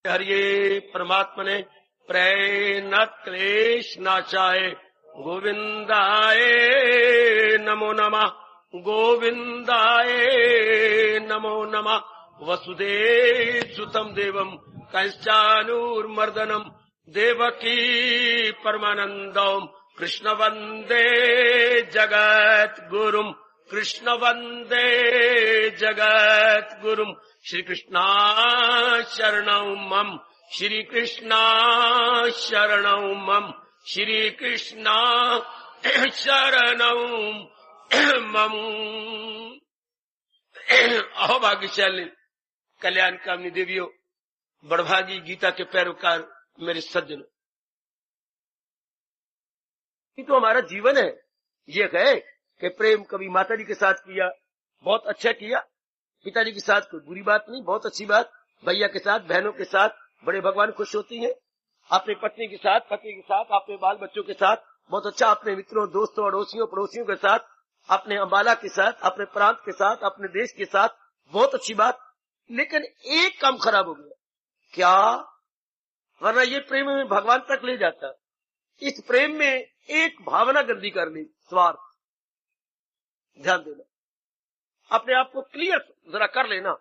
हरिये परमात्मने प्रय न क्लेश नाचाए गोविंदाय नमो नमः गोविंदाय नमो नमः वसुदेव सुतम देवम कंचानूर्मर्दनम देवकी परमानंदम कृष्ण वंदे जगत गुरुम कृष्ण वंदे जगत गुरुम श्री कृष्णा शरणं मम श्री कृष्णा शरणं मम श्री कृष्णा शरणं मम। अहो भाग्यशाली कल्याण कामनी देवियों, बड़भागी गीता के पैरोकार मेरे सज्जनों, ये तो हमारा जीवन है। ये है कि प्रेम कभी माताजी के साथ किया, बहुत अच्छा किया, पिताजी के साथ कोई बुरी बात नहीं, बहुत अच्छी बात, भैया के साथ, बहनों के साथ बड़े भगवान खुश होती हैं, अपनी पत्नी के साथ, पति के साथ, अपने बाल बच्चों के साथ बहुत अच्छा, अपने मित्रों, दोस्तों, अड़ोसियों, पड़ोसियों के साथ, अपने अंबाला के साथ, अपने प्रांत के साथ, अपने देश के साथ, बहुत अच्छी बात। लेकिन एक काम खराब हो गया, क्या? वरना ये प्रेम में भगवान तक ले जाता। इस प्रेम में एक भावना गंदी कर ली, स्वार्थ। ध्यान देना, अपने आप को क्लियर जरा कर लेना।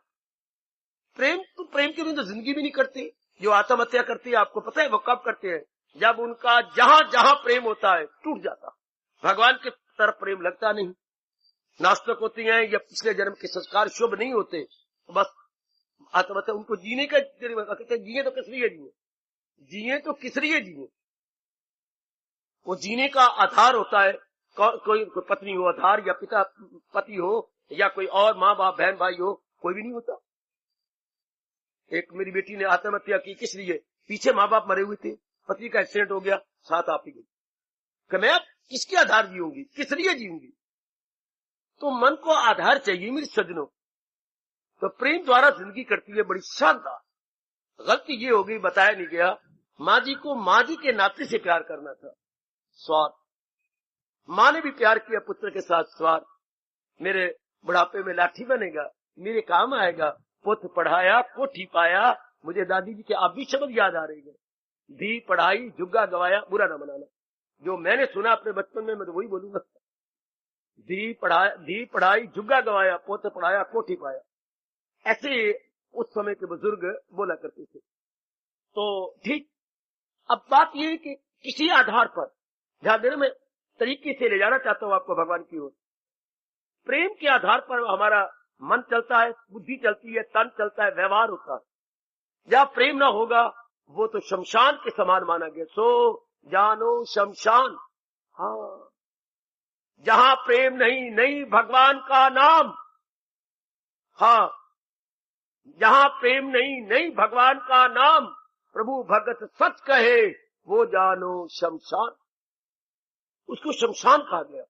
प्रेम के बिना तो जिंदगी भी नहीं करती। जो आत्महत्या करती है, आपको पता है वो कब करते हैं? जब उनका जहां जहां प्रेम होता है टूट जाता, भगवान की तरफ प्रेम लगता नहीं। नास्तिक होती हैं या पिछले जन्म के संस्कार शुभ नहीं होते, तो बस आत्महत्या। उनको जीने का कहते हैं, जिए तो किस लिए जिए, जिए तो किस लिए जिए। वो जीने का आधार होता है, कोई पत्नी हो आधार, या पिता पति हो, या कोई और माँ बाप बहन भाई हो, कोई भी नहीं होता। एक मेरी बेटी ने आत्महत्या की, किस लिए? पीछे माँ बाप मरे हुए थे, पति का एक्सीडेंट हो गया, साथ आप ही गई कि मैं अब किसके आधार जीऊंगी, किस लिए जीऊंगी? तो मन को आधार चाहिए मेरे सज्जनों। तो प्रेम द्वारा जिंदगी करती है बड़ी शानदार। गलती ये हो गई, बताया नहीं गया, माँ जी को माँ जी के नाते से प्यार करना था, स्वार्थ। माँ ने भी प्यार किया पुत्र के साथ, स्वार्थ। मेरे बुढ़ापे में लाठी बनेगा, मेरे काम आएगा, पुत्र पढ़ाया कोठी पाया। मुझे दादी जी के आप भी शब्द याद आ रहे हैं, धी पढ़ाई जुग्गा गवाया, बुरा ना मनाना। जो मैंने सुना अपने बचपन में, मैं तो वही बोलूंगा। धी पढ़ाई जुग्गा गवाया, पुत्र पढ़ाया कोठी पाया, ऐसे उस समय के बुजुर्ग बोला करते थे। तो ठीक, अब बात यह है कि किसी आधार पर, ध्यान देना, मैं तरीके से ले जाना चाहता हूं आपको भगवान की ओर। प्रेम के आधार पर हमारा मन चलता है, बुद्धि चलती है, तन चलता है, व्यवहार होता है। जहां प्रेम ना होगा वो तो शमशान के समान माना गया। सो जानो शमशान। हाँ, जहां प्रेम नहीं, नहीं भगवान का नाम। हाँ, जहां प्रेम नहीं, नहीं भगवान का नाम। प्रभु भगत सच कहे, वो जानो शमशान। उसको शमशान कहा गया।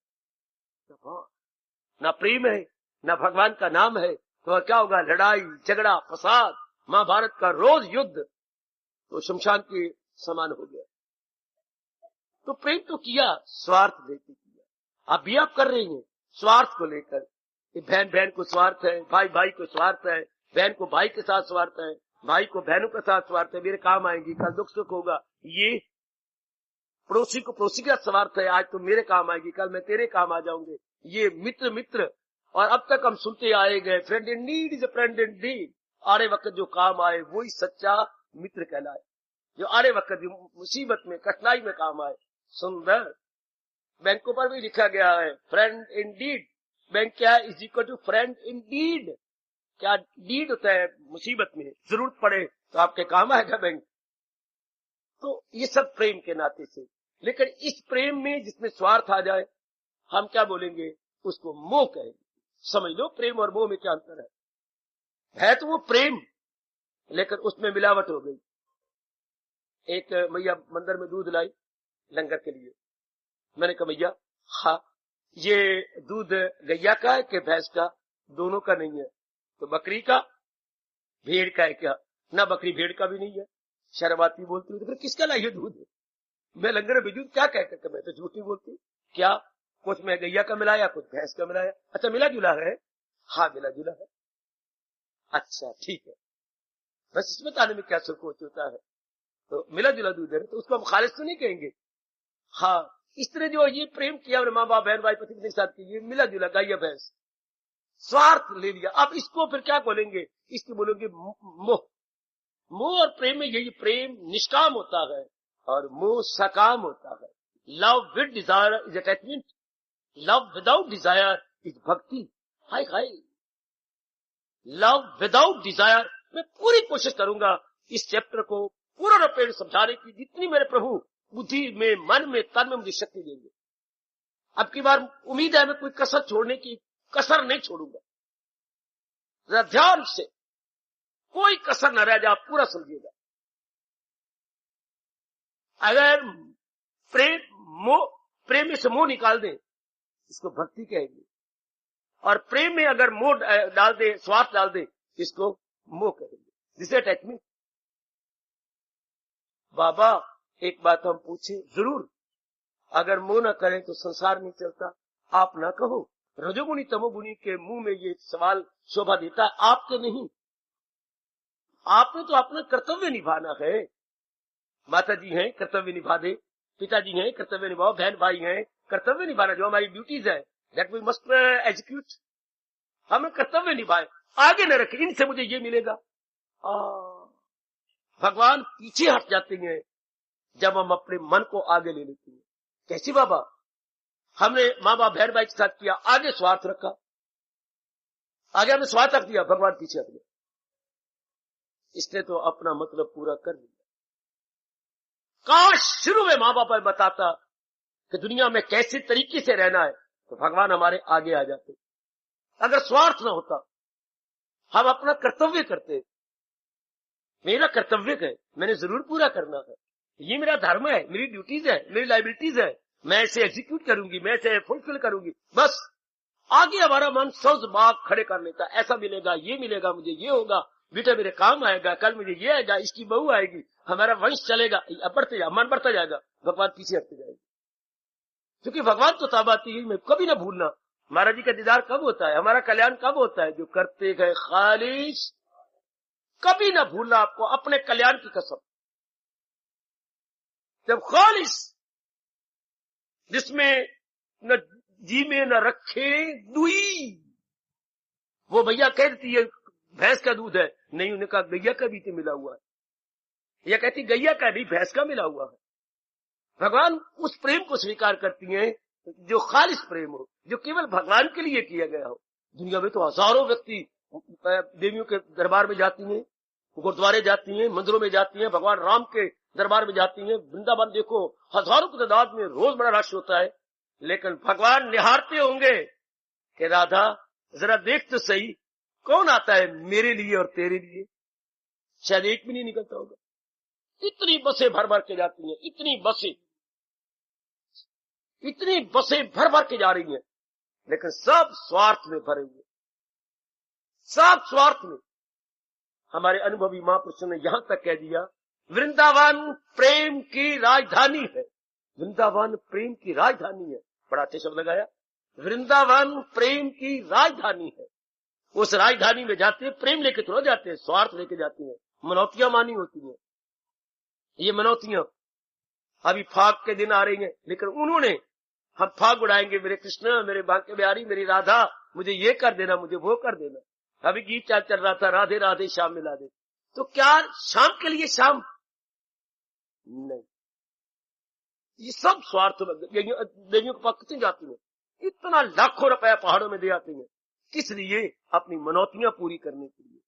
ना प्रेम है, ना भगवान का नाम है, तो क्या होगा? लड़ाई झगड़ा फसाद, महाभारत का रोज युद्ध, तो शमशान के समान हो गया। तो प्रेम तो किया, स्वार्थ लेके किया। अब भी आप कर रही हैं स्वार्थ को लेकर। बहन बहन को स्वार्थ है, भाई भाई को स्वार्थ है, बहन को भाई के साथ स्वार्थ है, भाई को बहनों के साथ स्वार्थ है, मेरे काम आएंगी, कल दुख सुख होगा। ये पड़ोसी को पड़ोसी का स्वार्थ है, आज तुम मेरे काम आएगी, कल मैं तेरे काम आ जाऊंगे। ये मित्र मित्र, और अब तक हम सुनते आए गए, friend in need is a friend in deed. आड़े वक्त जो काम आए वही सच्चा मित्र कहलाए, जो आड़े वक्त जो मुसीबत में कठिनाई में काम आए। सुंदर, बैंकों पर भी लिखा गया है फ्रेंड इन डीड। बैंक क्या है? Is equal to friend in deed. क्या डीड होता है? मुसीबत में जरूरत पड़े तो आपके काम आएगा बैंक। तो ये सब प्रेम के नाते से। लेकिन इस प्रेम में जिसमें स्वार्थ आ जाए, हम क्या बोलेंगे? उसको मोह कहेंगे। समझ लो प्रेम और मोह में क्या अंतर है तो वो प्रेम, लेकिन उसमें मिलावट हो गई। एक मैया मंदिर में दूध लाई लंगर के लिए। मैंने कहा भैया, हाँ, ये दूध गैया का है कि भैंस का? दोनों का नहीं है। तो बकरी का, भेड़ का है क्या? ना, बकरी भेड़ का भी नहीं है। शर्माती बोलती हूँ, तो फिर किसका लाई है दूध? मैं लंगर में भेजू क्या कह करके? मैं तो झूठी बोलती। क्या? कुछ मैं गैया का मिलाया, कुछ भैंस का मिलाया। अच्छा, मिला जुला है? हाँ, मिला जुला है। अच्छा, ठीक है। बस इसमें ताने में क्या सुख होता है। तो मिला जुला दूध है तो उसको हम खालिस तो नहीं कहेंगे। हाँ, इस तरह जो ये प्रेम किया माँ बाप बहन भाई पति के साथ की, ये मिला जुला गाय भैंस, स्वार्थ ले लिया। अब इसको फिर क्या बोलेंगे, इसको बोलेंगे मोह। मोह और प्रेम में यही, प्रेम निष्काम होता है और मोह सकाम होता है। Love with desire is attachment, love without desire is भक्ति। हाय हाय, लव विदाउट डिजायर। मैं पूरी कोशिश करूंगा इस चैप्टर को पूरा रूपेण समझाने की, जितनी मेरे प्रभु बुद्धि में, मन में, तन में मुझे शक्ति देंगे। अब की बार उम्मीद है मैं कोई कसर छोड़ने की कसर नहीं छोड़ूंगा। जरा ध्यान से, कोई कसर न रह जाए, आप पूरा समझिएगा। अगर प्रेम में से मोह निकाल दें, इसको भक्ति कहेंगे। और प्रेम में अगर मोह डाल दे, स्वार्थ डाल दे, इसको मोह कहेंगे। जिसे अटैचमेंट। बाबा एक बात हम पूछे जरूर, अगर मोह न करें तो संसार नहीं चलता। आप ना कहो, रजोगुणी तमोगुणी के मुंह में ये सवाल शोभा देता है, आपके नहीं। आपने तो अपना कर्तव्य निभाना है। माता जी हैं, कर्तव्य निभा दे, पिताजी हैं, कर्तव्य निभाओ, बहन भाई हैं, कर्तव्य निभाना जो हमारी ड्यूटीज है, दैट वी मस्ट एग्जीक्यूट। हमें कर्तव्य निभाए, आगे न रखे, इनसे मुझे ये मिलेगा। भगवान पीछे हट जाते हैं जब हम अपने मन को आगे ले लेते हैं। कैसी बाबा, हमने माँ बाप बहन भाई के साथ किया, आगे स्वार्थ रखा, आगे हमने स्वार्थ रख दिया, भगवान पीछे हट गया। इसने तो अपना मतलब पूरा कर लिया। काश शुरू में माँ बाप बताता कि दुनिया में कैसे तरीके से रहना है, तो भगवान हमारे आगे आ जाते। अगर स्वार्थ न होता, हम अपना कर्तव्य करते। मेरा कर्तव्य है, मैंने जरूर पूरा करना है, ये मेरा धर्म है, मेरी ड्यूटीज है, मेरी लाइबिलिटीज है, मैं इसे एग्जीक्यूट करूंगी, मैं इसे फुलफिल करूंगी। बस आगे हमारा मन सौज बाग खड़े कर लेता, ऐसा मिलेगा, ये मिलेगा, मुझे ये होगा, बेटा मेरे काम आएगा, कल मुझे ये आएगा, इसकी बहू आएगी, हमारा वंश चलेगा, बढ़ते जा, मन बढ़ता जाएगा, भगवान पीछे हटते जाएगा। क्योंकि भगवान तो ताबाती है, मैं कभी ना भूलना महाराज जी का दीदार कब होता है, हमारा कल्याण कब होता है, जो करते गए खालिश। कभी ना भूलना आपको अपने कल्याण की कसम। जब खालिश, जिसमें न जी में न रखे दुई, वो भैया कह देती है भैंस का दूध है, नहीं, उन्हें कहा गैया का भी तो मिला हुआ है, यह कहती गैया का भी भैंस का मिला हुआ है। भगवान उस प्रेम को स्वीकार करती हैं जो खालिश प्रेम हो, जो केवल भगवान के लिए किया गया हो। दुनिया में तो हजारों व्यक्ति देवियों के दरबार में जाती हैं, गुरुद्वारे जाती हैं, मंदिरों में जाती हैं, भगवान राम के दरबार में जाती हैं। वृंदावन देखो, हजारों की तादाद में रोज बड़ा रश होता है, लेकिन भगवान निहारते होंगे कि राधा जरा देख तो सही, कौन आता है मेरे लिए और तेरे लिए। शायद एक भी नहीं निकलता होगा। इतनी बसें भर भर के जाती हैं, इतनी बसें भर भर के जा रही हैं, लेकिन सब स्वार्थ में भरे हुए, सब स्वार्थ में। हमारे अनुभवी महापुरुषों ने यहां तक कह दिया, वृंदावन प्रेम की राजधानी है। वृंदावन प्रेम की राजधानी है, बड़ा अच्छा शब्द लगाया। वृंदावन प्रेम की राजधानी है। उस राजधानी में जाते हैं, प्रेम लेके थोड़ा जाते हैं, स्वार्थ लेके जाते हैं, मनौतियां मानी होती हैं। ये मनौतियां अभी फाग के दिन आ रही हैं, लेकिन उन्होंने हम फाग उड़ाएंगे, मेरे कृष्ण, मेरे बांके बिहारी, मेरी राधा, मुझे ये कर देना, मुझे वो कर देना। अभी गीत चल रहा था, राधे राधे श्याम मिला दे। तो क्या शाम के लिए शाम नहीं, ये सब स्वार्थ। देवियों के पास कितनी जाती है, इतना लाखों रुपया पहाड़ों में दे आती है, किस लिए? अपनी मनौतियां पूरी करने के लिए।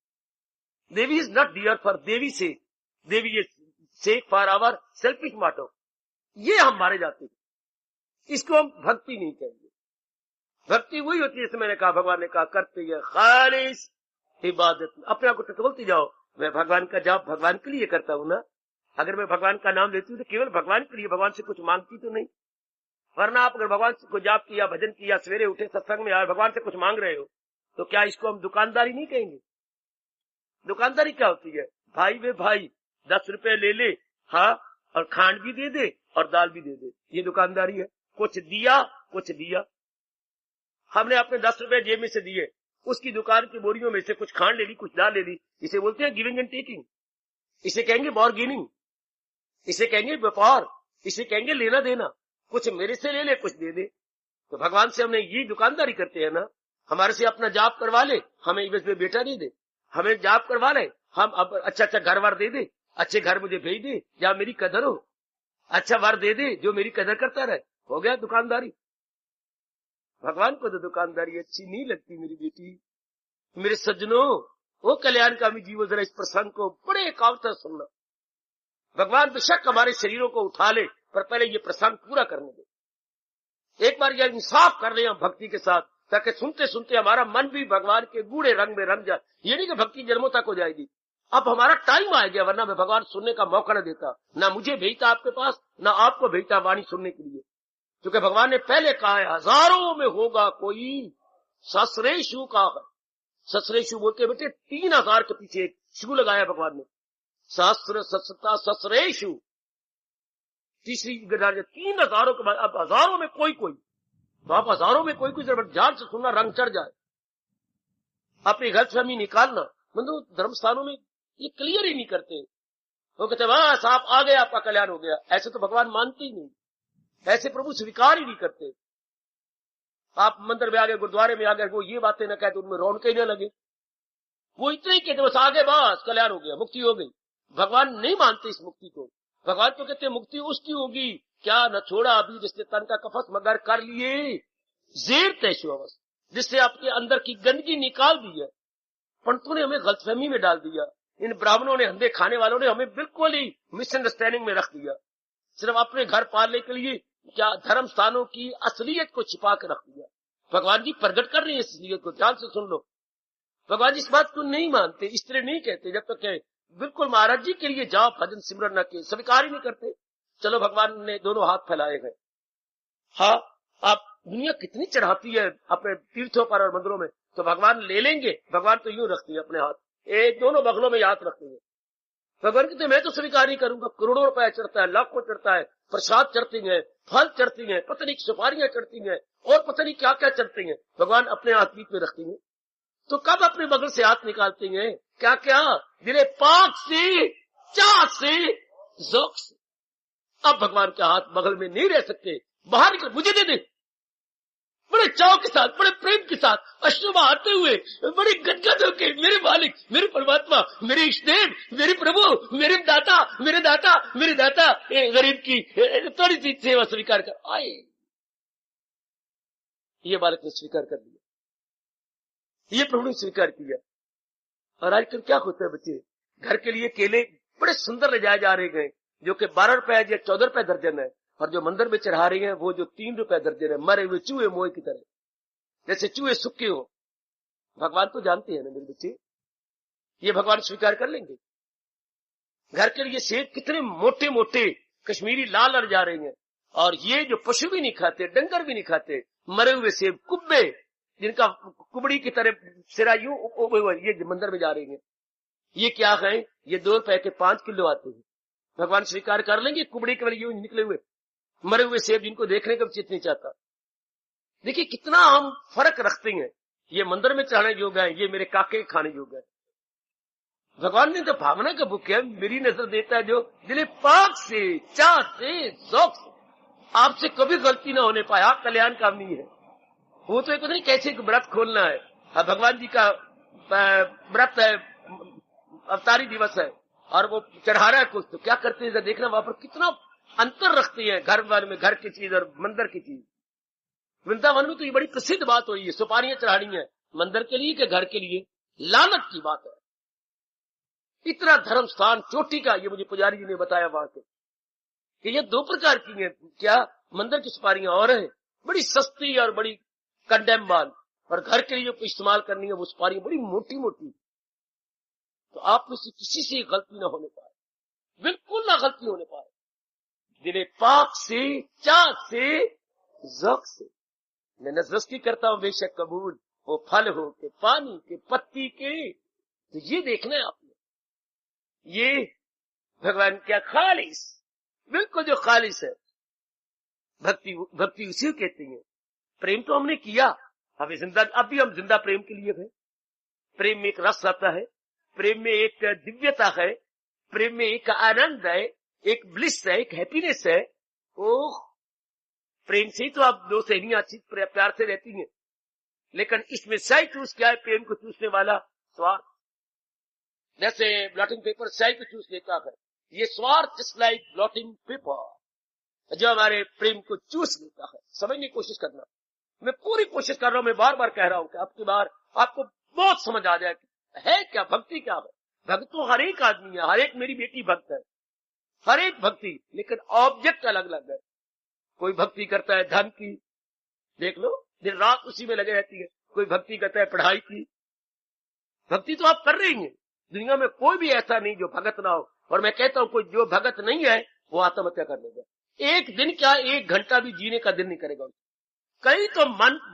Devi is not dear for Devi से, Devi is sake for our selfish motive. ये हम मारे जाते हैं, इसको हम भक्ति नहीं कहेंगे। भक्ति वही होती है, जैसे मैंने कहा, भगवान ने कहा करते हैं खालिस इबादत। अपने आप को टटोलती जाओ, मैं भगवान का जाप भगवान के लिए करता हूं ना। अगर मैं भगवान का नाम लेती हूँ तो केवल भगवान के लिए, भगवान से कुछ मांगती तो नहीं। वरना आप अगर भगवान को जाप किया, भजन किया, सवेरे उठे, सत्संग में आए, भगवान से कुछ मांग रहे हो, तो क्या इसको हम दुकानदारी नहीं कहेंगे? दुकानदारी क्या होती है? भाई वे भाई 10 रुपए ले ले, हाँ, और खांड भी दे दे और दाल भी दे दे, ये दुकानदारी है। कुछ दिया, कुछ दिया। हमने अपने 10 रुपए जेब में से दिए, उसकी दुकान की बोरियों में से कुछ खांड ले ली, कुछ दाल ले ली। इसे बोलते हैं गिविंग एंड टेकिंग, इसे कहेंगे बार्गेनिंग, इसे कहेंगे व्यापार, इसे कहेंगे लेना देना। कुछ मेरे से ले ले, कुछ दे दे। तो भगवान से हमने ये दुकानदारी करते हैं ना, हमारे से अपना जाप करवा ले, हमें इवज में बेटा नहीं दे, हमें जाप करवा ले, हम अब अच्छा अच्छा घर वार दे दे, अच्छे घर मुझे भेज दे, या मेरी कदर हो, अच्छा वर दे दे जो मेरी कदर करता रहे, हो गया दुकानदारी। भगवान को तो दुकानदारी अच्छी नहीं लगती मेरी बेटी। मेरे सज्जनों, वो कल्याणकामी जीवो, जरा इस प्रसंग को बड़े एकाग्रता सुनना। भगवान बेशक हमारे शरीरों को उठा ले, पर पहले ये प्रसंग पूरा करने दे। एक बार यह इंसाफ कर ले हम भक्ति के साथ, ताकि सुनते सुनते हमारा मन भी भगवान के गूढ़े रंग में रंग जाए। ये नहीं कि भक्ति जन्मों तक हो जाएगी, अब हमारा टाइम आ गया, वरना मैं भगवान सुनने का मौका न देता, ना मुझे भेजता आपके पास, ना आपको भेजता वाणी सुनने के लिए। क्योंकि भगवान ने पहले कहा है, हजारों में होगा कोई सहस्रेशु का। सहस्रेशु बोलते बेटे 3000 के पीछे एक शु लगाया भगवान ने, सहस्र सत्सता सहस्रेशु, तीसरी गदार 3000 के बाद अब हजारों में कोई कोई। तो आप हजारों में कोई कोई जरा ध्यान से सुनना, रंग चढ़ जाए, अपनी गलतफहमी निकालना। मतलब धर्म स्थानों में ये क्लियर ही नहीं करते, वो कहते बस आप आ गए, आपका कल्याण हो गया। ऐसे तो भगवान मानते ही नहीं, ऐसे प्रभु स्वीकार ही नहीं करते। आप मंदिर में आ गए, गुरुद्वारे में आ गए, वो ये बातें न कहते, उनमें रौनक ही न लगे, वो इतने ही कहते बस आ गए, बस कल्याण हो गया, मुक्ति हो गई। भगवान नहीं मानते इस मुक्ति को। भगवान तो कहते मुक्ति उसकी होगी क्या, न छोड़ा अभी जिसने तन का कफस मगर कर लिए जेर तैशुअवस, जिससे आपके अंदर की गंदगी निकाल दी है। पंडितों ने हमें गलतफहमी में डाल दिया, इन ब्राह्मणों ने, अंधे खाने वालों ने हमें बिल्कुल ही मिसअंडरस्टैंडिंग में रख दिया। सिर्फ अपने घर पालने के लिए क्या धर्म स्थानों की असलियत को छिपा कर रख दिया। भगवान जी प्रकट कर रहे हैं इस असलियत को, ध्यान से सुन लो। भगवान जी इस बात को नहीं मानते, इस तरह नहीं कहते, जब तक बिल्कुल महाराज जी के लिए जाओ भजन सिमरन न के, स्वीकार ही नहीं करते। चलो भगवान ने दोनों हाथ फैलाए गए। हाँ, आप दुनिया कितनी चढ़ाती है अपने तीर्थों पर और मंदिरों में, तो भगवान ले लेंगे। भगवान तो यूं रखते हैं अपने हाथ, एक दोनों बगलों में हाथ रखते हैं। भगवान कहते मैं तो स्वीकार नहीं करूंगा। करोड़ों रुपया चढ़ता है, लाखों चढ़ता है, प्रसाद चढ़ती है, फल चढ़ती है, पता नहीं सुपारियां चढ़ती हैं, और पता नहीं क्या क्या चढ़ती हैं। भगवान अपने हाथ बीच में रखती हैं। तो कब अपने बगल से हाथ निकालते हैं? क्या क्या? दिले पाक से, चाह से, ज़ौक़ से। अब भगवान के हाथ बगल में नहीं रह सकते, बाहर निकल, मुझे दे दे। बड़े चाव के साथ, बड़े प्रेम के साथ, अश्रु बहाते हुए, बड़े गदगद होकर, मेरे मालिक, मेरे परमात्मा, मेरे इष्टदेव, मेरे प्रभु, मेरे दाता, मेरे दाता, मेरे दाता, गरीब की थोड़ी सी सेवा स्वीकार कर आए। ये बालक ने स्वीकार कर लिया, ये प्रभु ने स्वीकार किया। और आजकल क्या होता है, बच्चे घर के लिए केले बड़े सुंदर ले जाए जा रहे हैं, जो कि 12 रुपए या 14 रुपए दर्जन है, और जो मंदिर में चढ़ा रही हैं वो जो 3 रुपए दर्जन है, मरे हुए चूहे मोए की तरह, जैसे चूहे सूखे हो। भगवान तो जानते हैं ना मेरे बच्चे, ये भगवान स्वीकार कर लेंगे। घर के लिए सेब कितने मोटे मोटे कश्मीरी लाल लड़ जा रहे हैं, और ये जो पशु भी नहीं खाते, डंगर भी नहीं खाते, मरे हुए सेब, कुब्बे जिनका कुबड़ी की तरह सिरा यूं ये मंदिर में जा रही है। ये क्या है? ये 2 रुपए के 5 किलो आते हैं। भगवान स्वीकार कर लेंगे कुबड़ी के वाले यूं निकले हुए मरे हुए सेब, जिनको देखने का चित्त नहीं चाहता। देखिए कितना हम फर्क रखते हैं। ये मंदिर में चढ़ाने योग्य है, ये मेरे काके खाने योग्य है। भगवान ने तो भावना का बुक है, मेरी नजर देता है जो दिले पाक से, चाह से, ज़ौक़ से। आपसे कभी गलती ना होने पाए, आप कल्याण कामनी है। वो तो एक नहीं कैसे व्रत खोलना है। अब भगवान जी का व्रत है, अवतारी दिवस है, और वो चढ़ा रहा है कुछ, तो क्या करते हैं देखना, वहां पर कितना अंतर रखते हैं घर वाले में, घर की चीज और मंदिर की चीज। वृंदावन में तो ये बड़ी प्रसिद्ध बात हो रही है, सुपारियां चढ़ानी है मंदिर के लिए कि घर के लिए, लानत की बात है। इतना धर्म स्थान चोटी का, ये मुझे पुजारी जी ने बताया वहां के, कि ये 2 प्रकार की है। क्या? मंदिर की सुपारियां और है बड़ी सस्ती और बड़ी कंडेम माल, और घर के लिए जो इस्तेमाल करनी है वो सुपारियां बड़ी मोटी मोटी। तो आप में से किसी से गलती ना होने पाए, बिल्कुल ना गलती होने पाए। दिले पाक से, चाह से, ज़ौक़ से। मैं नज़रस्ती करता हूं बेशक कबूल, वो फल हो के, पानी के, पत्ती के। तो ये देखना है आपने, ये भगवान क्या खालिस, बिल्कुल जो खालिस है। भक्ति भक्ति उसी को कहती है। प्रेम तो हमने किया, हमें जिंदा, अब भी हम जिंदा प्रेम के लिए हैं। प्रेम में एक रस आता है, प्रेम में एक दिव्यता है, प्रेम में एक आनंद है, एक ब्लिस है, एक हैप्पीनेस है। ओह, प्रेम से ही तो आप दो सहेलियां अच्छी प्यार से रहती हैं। लेकिन इसमें स्याही चूस क्या है? प्रेम को चूसने वाला स्वार्थ। जैसे ब्लॉटिंग पेपर स्याही को चूस लेता है, ये स्वार्थ जस्ट लाइक ब्लॉटिंग पेपर जो हमारे प्रेम को चूस लेता है। समझने की कोशिश करना, मैं पूरी कोशिश कर रहा हूं, मैं बार बार कह रहा हूं कि आपकी बार आपको बहुत समझ आ जाए है क्या भक्ति, क्या है भक्त। तो हर एक आदमी है, हर एक मेरी बेटी भक्त है, हर एक भक्ति, लेकिन ऑब्जेक्ट अलग अलग है। कोई भक्ति करता है धन की, देख लो दिन रात उसी में लगे रहती है। कोई भक्ति करता है पढ़ाई की। भक्ति तो आप कर रही हैं, दुनिया में कोई भी ऐसा नहीं जो भगत ना हो। और मैं कहता हूं कोई जो भगत नहीं है वो आत्महत्या कर लेगा। एक दिन क्या, एक घंटा भी जीने का दिन नहीं करेगा। कई तो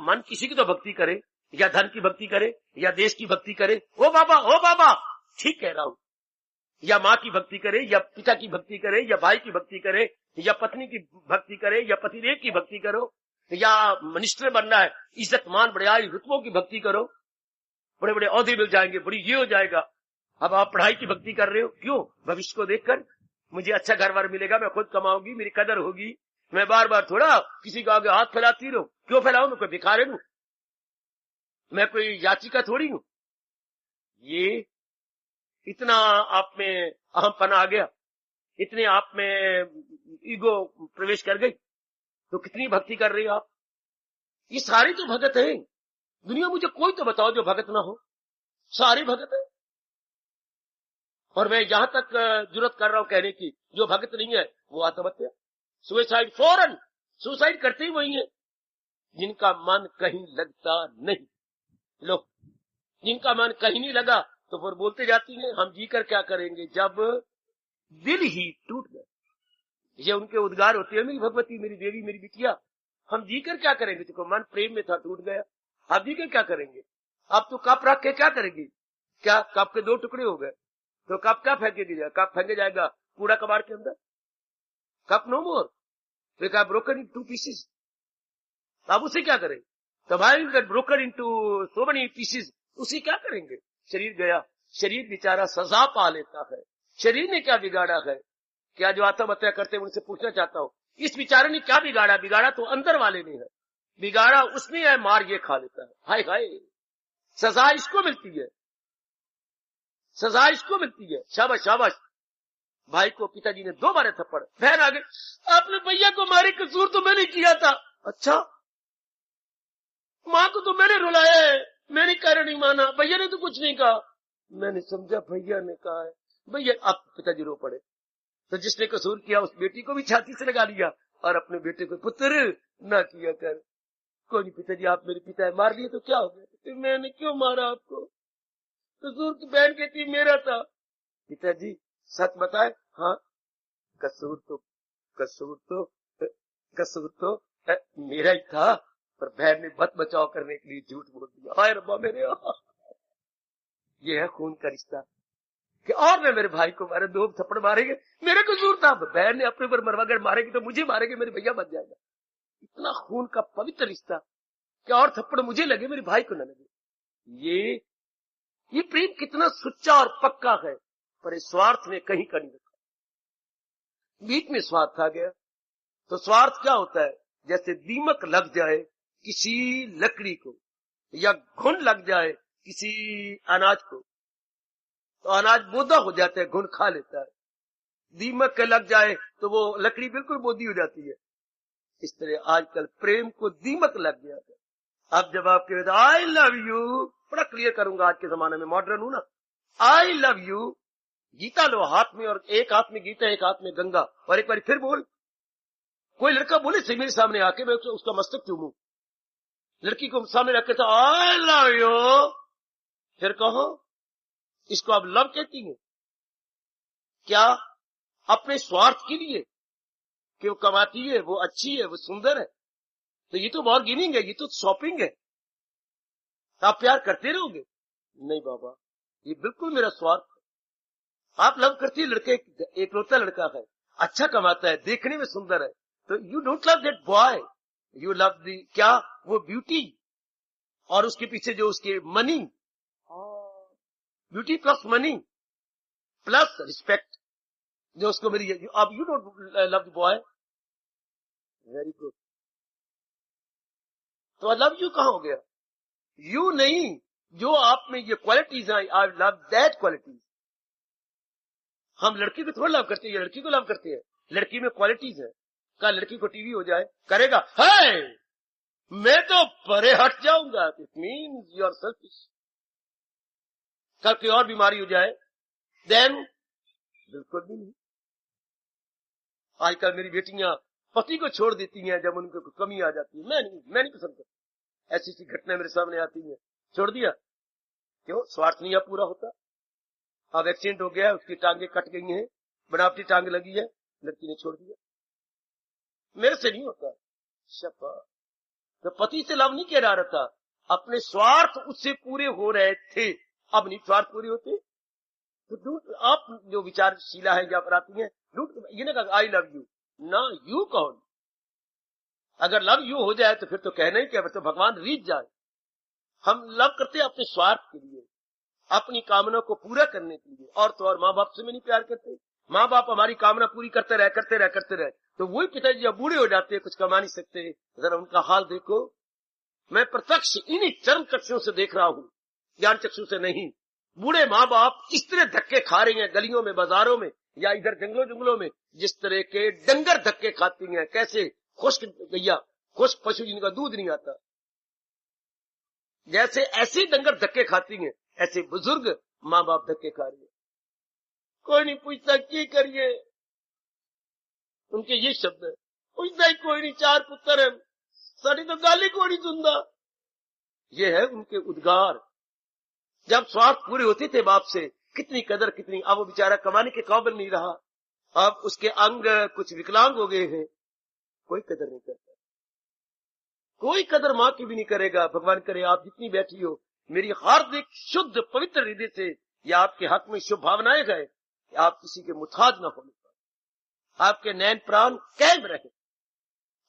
मन किसी की तो भक्ति करे, या धन की भक्ति करे, या देश की भक्ति करे, ओ बाबा ठीक कह रहा हूं, या माँ की भक्ति करे, या पिता की भक्ति करे, या भाई की भक्ति करे, या पत्नी की भक्ति करे, या पतिदेव की भक्ति करो, या मिनिस्टर बनना है, इज्जतमान बड़े रुतबों की भक्ति करो, बड़े बड़े औहदे मिल जाएंगे, बड़ी ये हो जाएगा। अब आप पढ़ाई की भक्ति कर रहे हो, क्यों? भविष्य को देखकर मुझे अच्छा घर बार मिलेगा, मैं खुद कमाऊंगी, मेरी कदर होगी, मैं बार बार थोड़ा किसी को आगे हाथ फैलाती रहूं। क्यों फैलाऊं? मैं कोई भिखारी हूं, मैं कोई याचिका थोड़ी हूं। ये इतना आप में अहमपना आ गया, इतने आप में ईगो प्रवेश कर गई, तो कितनी भक्ति कर रही हो आप? ये सारे तो भगत है दुनिया, मुझे कोई तो बताओ जो भगत ना हो, सारे भगत है। और मैं यहां तक जुर्रत कर रहा हूं कहने की, जो भगत नहीं है वो आत्महत्या, सुसाइड, फौरन सुसाइड करते ही वही है जिनका मन कहीं लगता नहीं। लो, जिनका मन कहीं नहीं लगा तो फिर बोलते जाती हैं हम जीकर क्या करेंगे जब दिल ही टूट गए। ये उनके उद्गार होते हैं, मेरी भगवती, मेरी देवी, मेरी बिटिया, हम जीकर क्या करेंगे? देखो मन प्रेम में था, टूट गया, आप जीकर क्या करेंगे? आप तो कप रख के क्या करेंगे? क्या कप के दो टुकड़े हो गए तो कप क्या फेंके जाएगा? कप फेंके जाएगा कूड़ा कबाड़ के अंदर। Cup no more, broken in 2 pieces. आप उसे क्या करें? Broken into so many pieces, उसी क्या करेंगे? शरीर गया, शरीर बेचारा सजा पा लेता है। शरीर ने क्या बिगाड़ा है? क्या जो आत्महत्या करते हैं उनसे पूछना चाहता हूं, इस बेचारे ने क्या बिगाड़ा? बिगाड़ा तो अंदर वाले ने है, बिगाड़ा उसने है, मार ये खा लेता है। हाय हाय, सजा इसको मिलती है, सजा इसको मिलती है। शाबाश शाबाश। भाई को पिताजी ने 2 मारे थप्पड़, बहन आ गई, आपने भैया को मारे, कसूर तो मैंने किया था। अच्छा, माँ को तो मैंने रुलाया है, मैंने कारण नहीं माना, भैया ने तो कुछ नहीं कहा। मैंने समझा भैया ने कहा है, भैया। अब पिताजी रो पड़े। तो जिसने कसूर किया उस बेटी को भी छाती से लगा लिया और अपने बेटे को, पुत्र ना किया कर। कोई नहीं पिताजी, आप मेरे पिता है, मार लिए तो क्या हो गया? तो मैंने क्यों मारा आपको? कसूर तो बहन कहती मेरा था। पिताजी सच बताए, हाँ कसूर तो मेरा ही था, पर बहन ने बत बचाव करने के लिए झूठ बोल दिया। हाय रब्बा मेरे, ये है खून का रिश्ता। कि और मैं मेरे भाई को मारे, 2 थप्पड़ मारेंगे, मेरा कसूर था। बहन ने अपने ऊपर मरवाकर मारेगी तो मुझे मारेंगे, मेरे भैया बच जाएगा। इतना खून का पवित्र रिश्ता, क्या और थप्पड़ मुझे लगे, मेरे भाई को न लगे। ये प्रेम कितना सच्चा और पक्का है, पर इस स्वार्थ ने कहीं का नहीं रखा। बीच में स्वार्थ आ गया तो स्वार्थ क्या होता है? जैसे दीमक लग जाए किसी लकड़ी को, या घुन लग जाए किसी अनाज को, तो अनाज बोदा हो जाता है, घुन खा लेता है। दीमक के लग जाए तो वो लकड़ी बिल्कुल बोदी हो जाती है। इस तरह आजकल प्रेम को दीमक लग गया है। अब जब आप कहते आई लव यू, बड़ा क्लियर करूंगा, आज के जमाने में मॉडर्न हूं ना, आई लव यू, गीता लो हाथ में, और एक हाथ में गीता, एक हाथ में गंगा, और एक बार फिर बोल। कोई लड़का बोले से मेरे सामने आके, मैं उसका मस्तक चूमूं, लड़की को सामने रख के तो आई लव यू, फिर कहो इसको आप लव कहती हैं क्या? अपने स्वार्थ के लिए कि वो कमाती है, वो अच्छी है, वो सुंदर है, तो ये तो बार्गेनिंग है, ये तो शॉपिंग है, तो आप प्यार करते रहोगे? नहीं बाबा, ये बिल्कुल मेरा स्वार्थ है। आप लव करती है, लड़के एकलौता लड़का है, अच्छा कमाता है, देखने में सुंदर है, तो you don't love that boy, you love the क्या? वो ब्यूटी, और उसके पीछे जो उसके money, beauty plus money plus respect जो उसको मेरी, अब you don't love the boy, very good, तो लव यू कहां हो गया? यू नहीं, जो आप में ये क्वालिटीज हैं, आई लव दैट क्वालिटीज। हम लड़की को थोड़ा लव करते हैं, लड़की को लव करते हैं, लड़की में क्वालिटीज है। क्या लड़की को टीवी हो जाए करेगा? है, मैं तो परे हट जाऊंगा, it means you are selfish. कल कोई और बीमारी हो जाए देन बिल्कुल भी नहीं। आजकल मेरी बेटियां पति को छोड़ देती हैं जब उनको कमी आ जाती है। मैं नहीं पसंद करता। ऐसी ऐसी घटनाएं मेरे सामने आती हैं, छोड़ दिया। क्यों? स्वार्थ नहीं पूरा होता। अब एक्सीडेंट हो गया, उसकी टांगे कट गई हैं, बनावटी टांग लगी है, लड़की ने छोड़ दिया। मेरे से नहीं होता। शपा, तो पति से लव नहीं किया जा रहा था, अपने स्वार्थ उससे पूरे हो रहे थे। अब नहीं स्वार्थ पूरे होते तो आप जो विचारशीला है या अपराधी है, ये ना कहा आई लव यू, ना यू कौन? अगर लव यू हो जाए तो फिर तो कहना ही क्या, तो भगवान रीत जाए। हम लव करते हैं अपने स्वार्थ के लिए, अपनी कामना को पूरा करने के लिए, और तो और माँ बाप से भी नहीं प्यार करते। माँ बाप हमारी कामना पूरी करते रहे तो वही पिताजी जब बूढ़े हो जाते हैं, कुछ कमा नहीं सकते, जरा उनका हाल देखो। मैं प्रत्यक्ष इन्हीं चरम चक्षुओं से देख रहा हूं, ज्ञान चक्षु से नहीं। बूढ़े माँ बाप किस तरह धक्के खा रही हैं गलियों में, बाजारों में, या इधर जंगलों में, जिस तरह के डंगर धक्के खाती हैं। कैसे? खुश्क गैया, खुश्क पशु जिनका दूध नहीं आता, जैसे ऐसे डंगर धक्के खाती हैं, ऐसे बुजुर्ग माँ बाप धक्के खा रही है। कोई नहीं पूछता क्या करिए, उनके ये शब्द है, पूछता ही कोई नहीं, 4 पुत्र है, साड़ी तो गाली को नहीं सुनता। ये है उनके उद्गार। जब स्वार्थ पूरे होते थे बाप से, कितनी कदर, कितनी। अब वो बेचारा कमाने के काबिल नहीं रहा, अब उसके अंग कुछ विकलांग हो गए हैं, कोई कदर नहीं करता। कोई कदर मां की भी नहीं करेगा। भगवान करे आप जितनी बैठी हो, मेरी हार्दिक शुद्ध पवित्र हृदय से या आपके हक में शुभ भावनाएं गए, आप किसी के मुताज न होने पर, आपके नैन प्राण कायम रहे।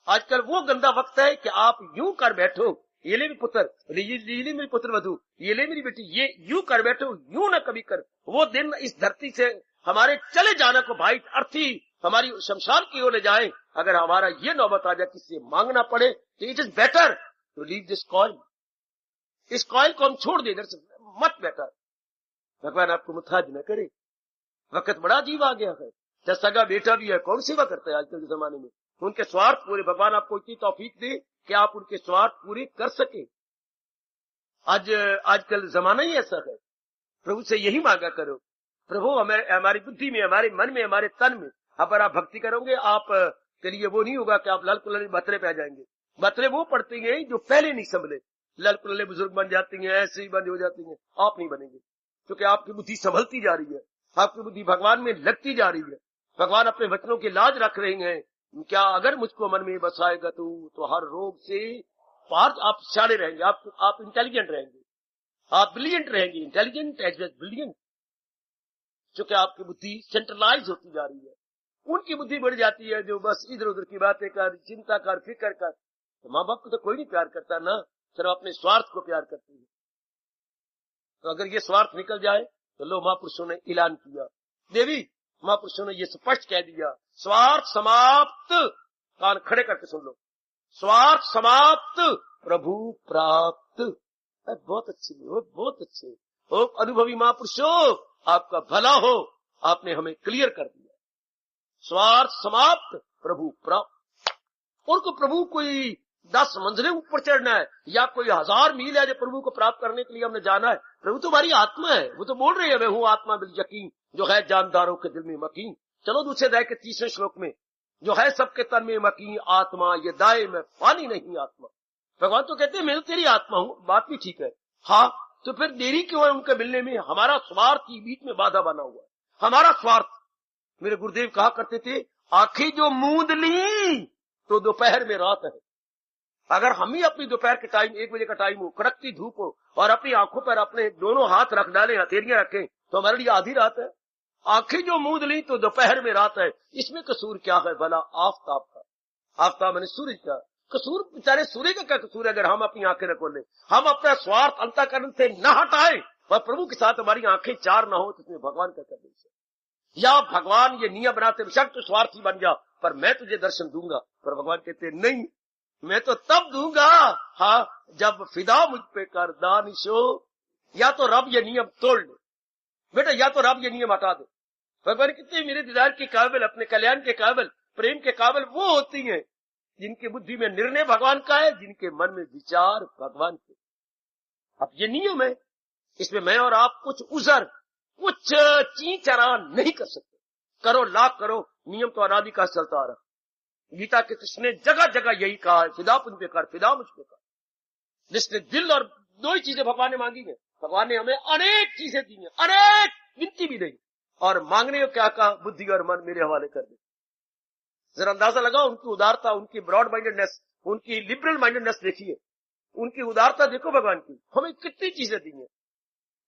आजकल वो गंदा वक्त है कि आप यूं कर बैठो, ये ले मेरे पुत्र, ये ले मेरी पुत्र वधु, ये ले मेरी बेटी, ये यूं कर बैठो, यूं ना कभी कर। वो दिन इस धरती से हमारे चले जाने को भाई अर्थी हमारी शमशान की ओर ले जाए। अगर हमारा ये नौबत आ जाए किसी मांगना पड़े, तो it is better to leave this coil. इस कॉइल को हम छोड़ दे, इधर से मत बेटर। भगवान आपको मुताज न करे। वक्त बड़ा अजीब आ गया है, चाहे सगा बेटा भी है, कौन सेवा करता है आजकल के जमाने में। उनके स्वार्थ पूरे, भगवान आपको इतनी तौफीक दे कि आप उनके स्वार्थ पूरे कर सके। आजकल जमाना ही ऐसा है। प्रभु से यही मांगा करो, प्रभु हमारी बुद्धि में, हमारे मन में, हमारे तन में, अगर आप भक्ति करोगे, आप के लिए वो नहीं होगा कि आप लाल कुल्ले बतरे पे आ जाएंगे। बतरे वो पड़ते हैं जो पहले नहीं संभले, लाल कुल्ले बुजुर्ग बन जाती हैं, ऐसे ही बंद हो जाती हैं। आप नहीं बनेंगे, क्योंकि आपकी बुद्धि संभलती जा रही है, आपकी बुद्धि भगवान में लगती जा रही है। भगवान अपने वचनों की लाज रख रहे हैं। क्या अगर मुझको मन में बसाएगा तो हर रोग से पार आप साड़े रहेंगे, आप इंटेलिजेंट रहेंगे, आप ब्रिलियंट रहेंगे, इंटेलिजेंट एज वेल ब्रिलियंट। क्योंकि आपकी बुद्धि सेंट्रलाइज होती जा रही है। उनकी बुद्धि बढ़ जाती है जो बस इधर उधर की बातें कर, चिंता कर, फिक्र कर। तो माँ बाप को तो कोई नहीं प्यार करता ना, सिर्फ अपने स्वार्थ को प्यार करते हैं। तो अगर ये स्वार्थ निकल जाए तो लो महापुरुषों ने ऐलान किया, देवी महापुरुषों ने ये स्पष्ट कह दिया, स्वार्थ समाप्त। कान खड़े करके सुन लो, स्वार्थ समाप्त, प्रभु प्राप्त। बहुत अच्छे, बहुत अच्छे हो अनुभवी महापुरुषों, आपका भला हो, आपने हमें क्लियर कर दिया। स्वार्थ समाप्त, प्रभु प्राप्त। और को प्रभु कोई 10 मंजिलें ऊपर चढ़ना है या कोई 1000 मील है जो प्रभु को प्राप्त करने के लिए हमने जाना है। प्रभु तो हमारी आत्मा है, वो तो बोल रही है, मैं हूँ आत्मा बिल यकीन जो है जानदारों के दिल में मकीन। चलो दूसरे अध्याय के 30वें श्लोक में, जो है सबके तन में मकीन आत्मा, ये दाए में पानी नहीं आत्मा। भगवान तो कहते हैं मैं तो तेरी आत्मा हूँ, बात भी ठीक है। हाँ, तो फिर देरी क्यों है उनके मिलने में? हमारा स्वार्थ ही बीच में बाधा बना हुआ है, हमारा स्वार्थ। मेरे गुरुदेव कहा करते थे, आंखें जो मूंद ली तो दोपहर में रात है। अगर हम ही अपनी दोपहर के टाइम, 1 बजे का टाइम हो, कड़कती धूप हो, और अपनी आंखों पर अपने दोनों हाथ रख डालें, हथेलियां रखें, तो हमारे लिए आधी रात है। आंखें जो मूंद ली तो दोपहर में रात है। इसमें कसूर क्या है भला? आफताब का, आफताब मैंने सूरज का। कसूर बेचारे सूर्य का क्या कसूर है? अगर हम अपनी आंखें न खोलें, हम अपना स्वार्थ अंतःकरण से न हटाएं और प्रभु के साथ हमारी आंखें चार न हो, तो इसमें भगवान क्या करने से? या भगवान ये नियम बनाते बेशक तू स्वार्थी बन जा, पर मैं तुझे दर्शन दूंगा। पर भगवान कहते नहीं, मैं तो तब दूंगा हाँ जब फिदा मुझ पे कर दानिशो। या तो रब ये नियम तोड़ ले बेटा, या तो रब ये नियम हटा दे। भगवान कितने मेरे दीदार के काबिल, अपने कल्याण के काबिल, प्रेम के काबिल वो होती हैं जिनकी बुद्धि में निर्णय भगवान का है, जिनके मन में विचार भगवान के। अब ये नियम है, इसमें मैं और आप कुछ उजर, कुछ चींचरा नहीं कर सकते। करो लाख करो, नियम तो अनादि का चलता आ रहा। गीता के कृष्ण ने जगह जगह यही कहा है, फिदा मुझ पे कर, फिदा मुझ पे कर। जिसने दिल और दो ही चीजें भगवान ने मांगी है। भगवान ने हमें अनेक चीजें दी हैं, अनेक, गिनती भी नहीं, और मांगने को क्या कहा? बुद्धि और मन मेरे हवाले कर दे। जरा अंदाजा लगाओ उनकी उदारता, उनकी ब्रॉड माइंडेडनेस, उनकी लिबरल माइंडेडनेस देखिए, उनकी उदारता देखो भगवान की। हमें कितनी चीजें दी हैं।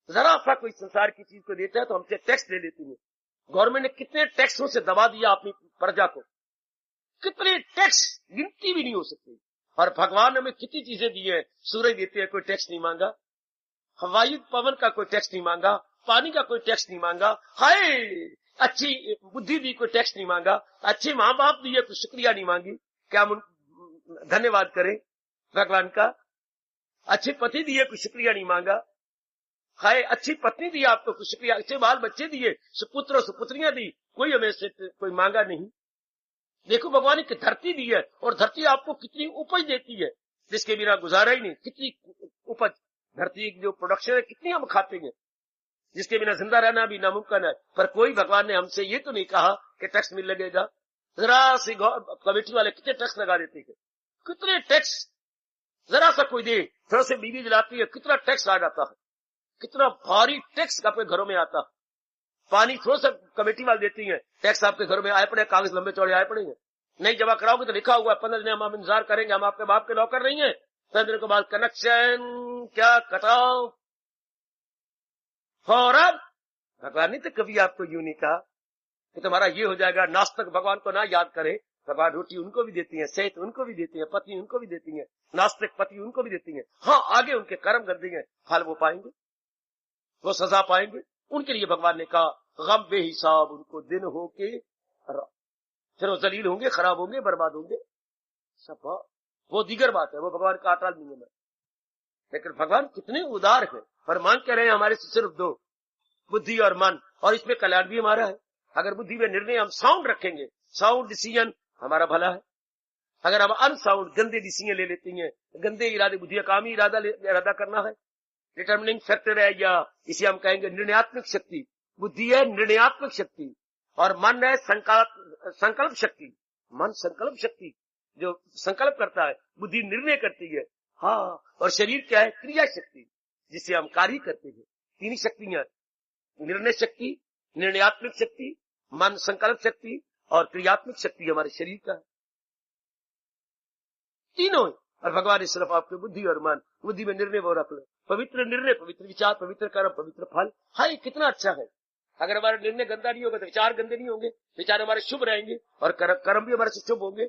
जरा सा कोई संसार की चीज को देता है तो हमसे टैक्स ले लेती है। गवर्नमेंट ने कितने टैक्सों से दबा दिया अपनी प्रजा को, कितने टैक्स गिनती भी नहीं हो सकती। और भगवान ने हमें कितनी चीजें दी है। सूरज देते हैं, कोई टैक्स नहीं मांगा। हवाई पवन का कोई टैक्स नहीं मांगा, पानी का कोई टैक्स नहीं मांगा। हाय अच्छी बुद्धि दी, कोई टैक्स नहीं मांगा। अच्छे माँ बाप दिए, कोई शुक्रिया नहीं मांगी। क्या हम धन्यवाद करें भगवान का? अच्छे पति दिए, कोई शुक्रिया नहीं मांगा। हाय अच्छी पत्नी दी आपको, कुछ शुक्रिया। अच्छे बाल बच्चे दिए, सुपुत्र और सुपुत्रियां दी, कोई हमें से कोई मांगा नहीं। देखो भगवान ने धरती दी है, और धरती आपको कितनी उपज देती है जिसके बिना गुजारा ही नहीं। कितनी उपज, धरती की जो प्रोडक्शन है कितनी हम खाते हैं, जिसके बिना जिंदा रहना भी नामुमकिन है। पर कोई भगवान ने हमसे ये तो नहीं कहा कि टैक्स मिल लगेगा। जरा सी कमेटी वाले कितने टैक्स लगा देते हैं, कितने टैक्स। जरा सा कोई दे, थोड़ा से बीवी जलाती है, कितना टैक्स आ जाता है, कितना भारी टैक्स आपके घरों में आता। पानी थोड़ा सा कमेटी वाले देती है, टैक्स आपके घरों में आए पड़े, कागज लंबे चौड़े आए पड़े हैं। नहीं जमा कराओगे तो लिखा हुआ है 15 दिन हम इंतजार करेंगे, हम आपके बाप के नौकर नहीं है। 15 दिन के बाद कनेक्शन क्या कटाओ फौरन। भगवान ने तो कभी आपको यूं नहीं कहा कि तुम्हारा ये हो जाएगा। नास्तिक भगवान को ना याद करे, भगवान रोटी उनको भी देती है, सेहत उनको भी देती है, पत्नी उनको भी देती है, नास्तिक पति उनको भी देती है। हाँ आगे उनके कर्म गंदे हैं, फल वो पाएंगे, वो सजा पाएंगे। उनके लिए भगवान ने कहा गम बेहिसाब उनको दिन हो के, फिर वो जलील होंगे, खराब होंगे, बर्बाद होंगे। सब वो दीगर बात है, वो भगवान का अटल नियम है। लेकिन भगवान कितने उदार है, पर मांग के रहे हमारे से सिर्फ दो, बुद्धि और मन। और इसमें कल्याण भी हमारा है। अगर बुद्धि में निर्णय हम साउंड रखेंगे, साउंड डिसीजन, हमारा भला है। अगर हम अनसाउंड गंदे डिसीजन ले लेते हैं, गंदे इरादे, बुद्धि काम ही इरादा करना है, डिटर्मिनिंग फैक्टर है, या इसे हम कहेंगे निर्णयात्मक शक्ति। बुद्धि है निर्णयात्मक शक्ति, और मन है संकल्प शक्ति। मन संकल्प शक्ति, जो संकल्प करता है, बुद्धि निर्णय करती है। हाँ, और शरीर क्या है? क्रिया शक्ति, जिससे हम कार्य करते हैं। तीन शक्तियां, निर्णय शक्ति, निर्णयात्मक शक्ति, मन संकल्प शक्ति, और क्रियात्मक शक्ति हमारे शरीर का है। तीनों। और भगवान ने सिर्फ आपके बुद्धि और मन, बुद्धि में निर्णय वो रख लो, पवित्र निर्णय, पवित्र विचार, पवित्र कर्म, पवित्र फल। हाय कितना अच्छा है। अगर हमारा निर्णय गंदा नहीं होगा तो विचार गंदे नहीं होंगे, विचार हमारे शुभ रहेंगे, और कर्म भी हमारे से शुभ होंगे।